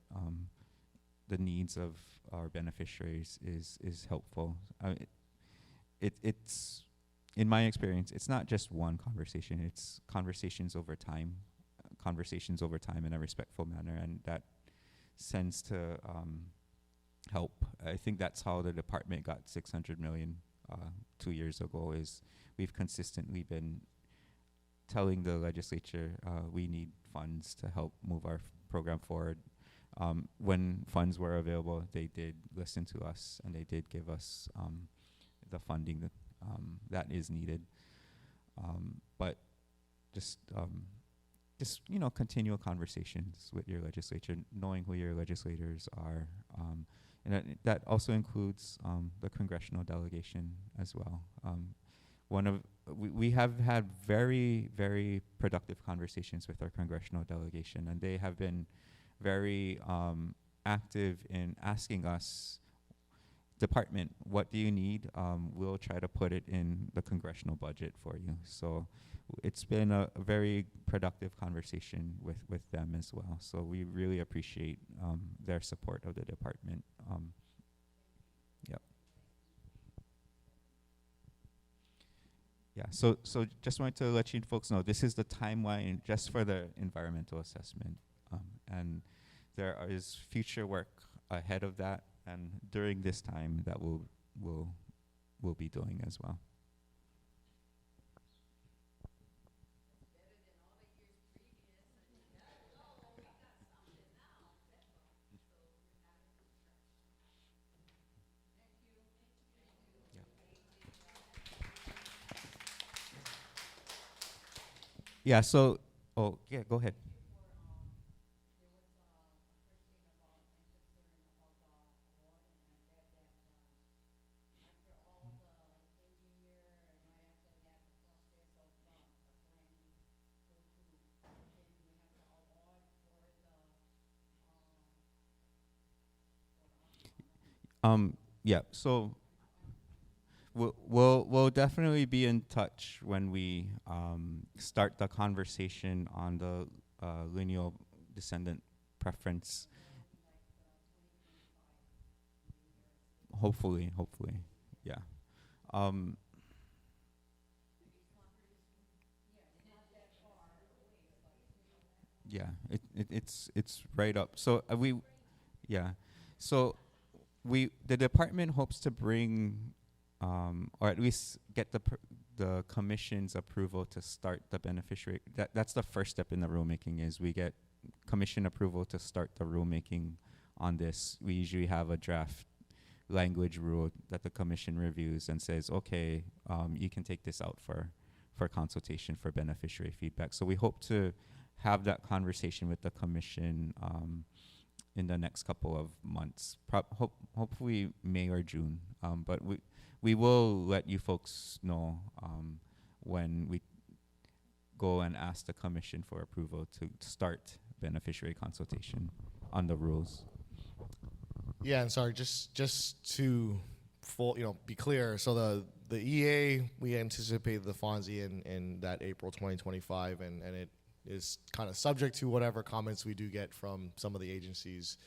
the needs of our beneficiaries is helpful. It's in my experience, it's not just one conversation, it's conversations over time in a respectful manner, and that tends to help. I think that's how the department got 600 million 2 years ago, is we've consistently been telling the legislature we need funds to help move our program forward. When funds were available, they did listen to us, and they did give us the funding that is needed. But just continual conversations with your legislature, knowing who your legislators are, and that also includes the congressional delegation as well. We have had very, very productive conversations with our congressional delegation, and they have been very active in asking us, department, what do you need? We'll try to put it in the congressional budget for you. So it's been a very productive conversation with them as well. So we really appreciate their support of the department. Yep. Yeah, so just wanted to let you folks know, this is the timeline just for the environmental assessment. And there is future work ahead of that, and during this time that we'll be doing as well. Yeah, so, go ahead. Yeah, so we'll definitely be in touch when we start the conversation on the lineal descendant preference. Hopefully, yeah. Yeah, it's right up. So the department hopes to bring, or at least get the commission's approval to start the beneficiary. That's the first step in the rulemaking, is we get commission approval to start the rulemaking on this. We usually have a draft language rule that the commission reviews and says, okay, you can take this out for consultation for beneficiary feedback. So we hope to have that conversation with the commission in the next couple of months, hopefully May or June. But we will let you folks know when we go and ask the commission for approval to start beneficiary consultation on the rules. Yeah, and sorry, just to be clear. So the EA, we anticipate the FONSI in that April 2025, and it is kind of subject to whatever comments we do get from some of the agencies.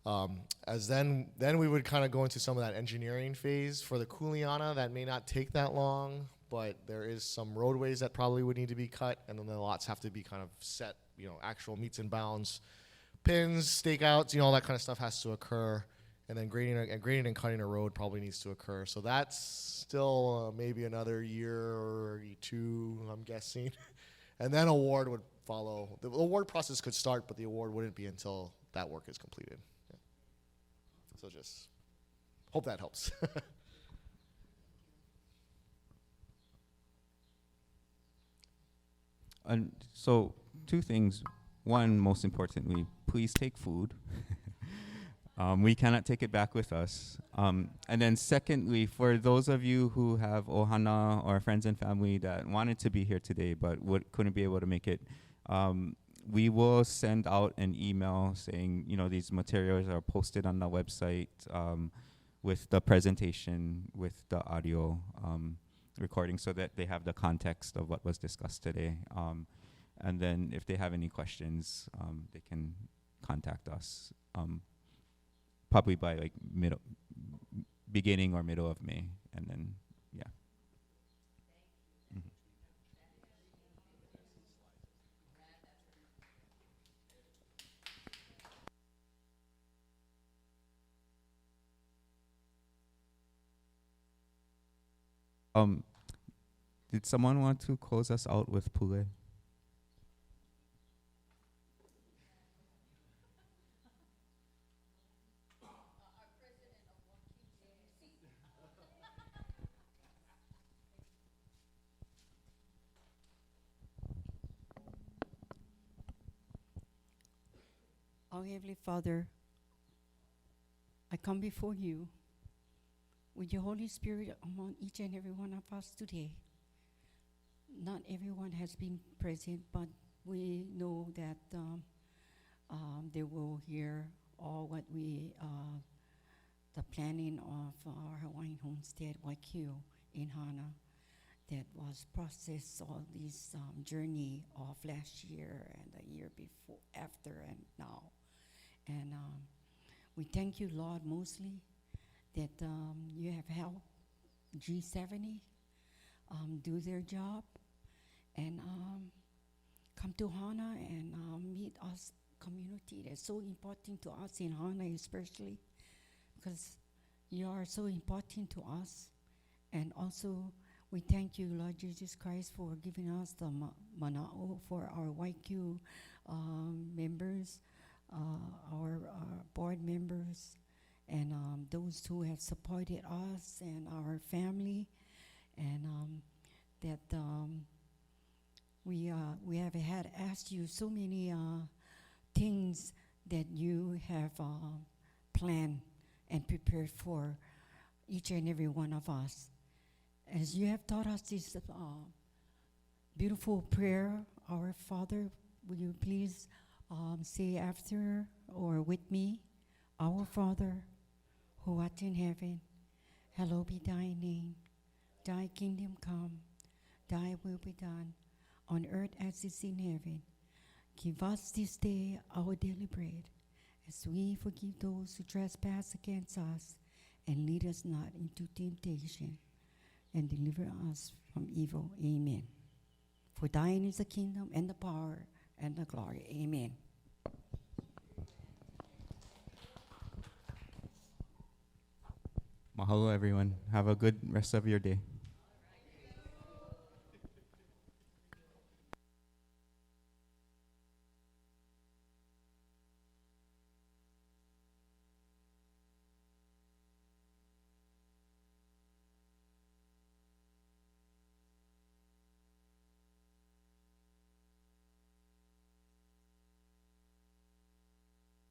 As then we would kind of go into some of that engineering phase for the Kuleana. That may not take that long, but there is some roadways that probably would need to be cut, and then the lots have to be kind of set, actual meets and bounds, pins, stakeouts, all that kind of stuff has to occur. And then grading and cutting a road probably needs to occur. So that's still maybe another year or two, I'm guessing. And then award would follow. The award process could start, but the award wouldn't be until that work is completed. Yeah. So just hope that helps. And so, two things. One, most importantly, please take food. We cannot take it back with us. And then secondly, for those of you who have ohana or friends and family that wanted to be here today but couldn't be able to make it, we will send out an email saying, these materials are posted on the website with the presentation, with the audio recording, so that they have the context of what was discussed today. And then if they have any questions, they can contact us. Probably by like beginning or middle of May, and then yeah. Did someone want to close us out with Pule? Our Heavenly Father, I come before you with your Holy Spirit among each and every one of us today. Not everyone has been present, but we know that they will hear all what the planning of our Hawaiian homestead, Wākiu, in Hāna, that was processed all this journey of last year and the year before, after, and now. And we thank you, Lord, mostly that you have helped G70 do their job and come to Hāna and meet us community. That's so important to us in Hāna, especially because you are so important to us. And also, we thank you, Lord Jesus Christ, for giving us the mana'o for our Wākiu members, our board members, and those who have supported us and our family, and that we have had asked you so many things that you have planned and prepared for each and every one of us. As you have taught us this beautiful prayer, our Father, will you please say after or with me, our Father, who art in heaven, hallowed be thy name. Thy kingdom come, thy will be done, on earth as it is in heaven. Give us this day our daily bread, as we forgive those who trespass against us, and lead us not into temptation, and deliver us from evil. Amen. For thine is the kingdom and the power and the glory. Amen. Mahalo, everyone. Have a good rest of your day.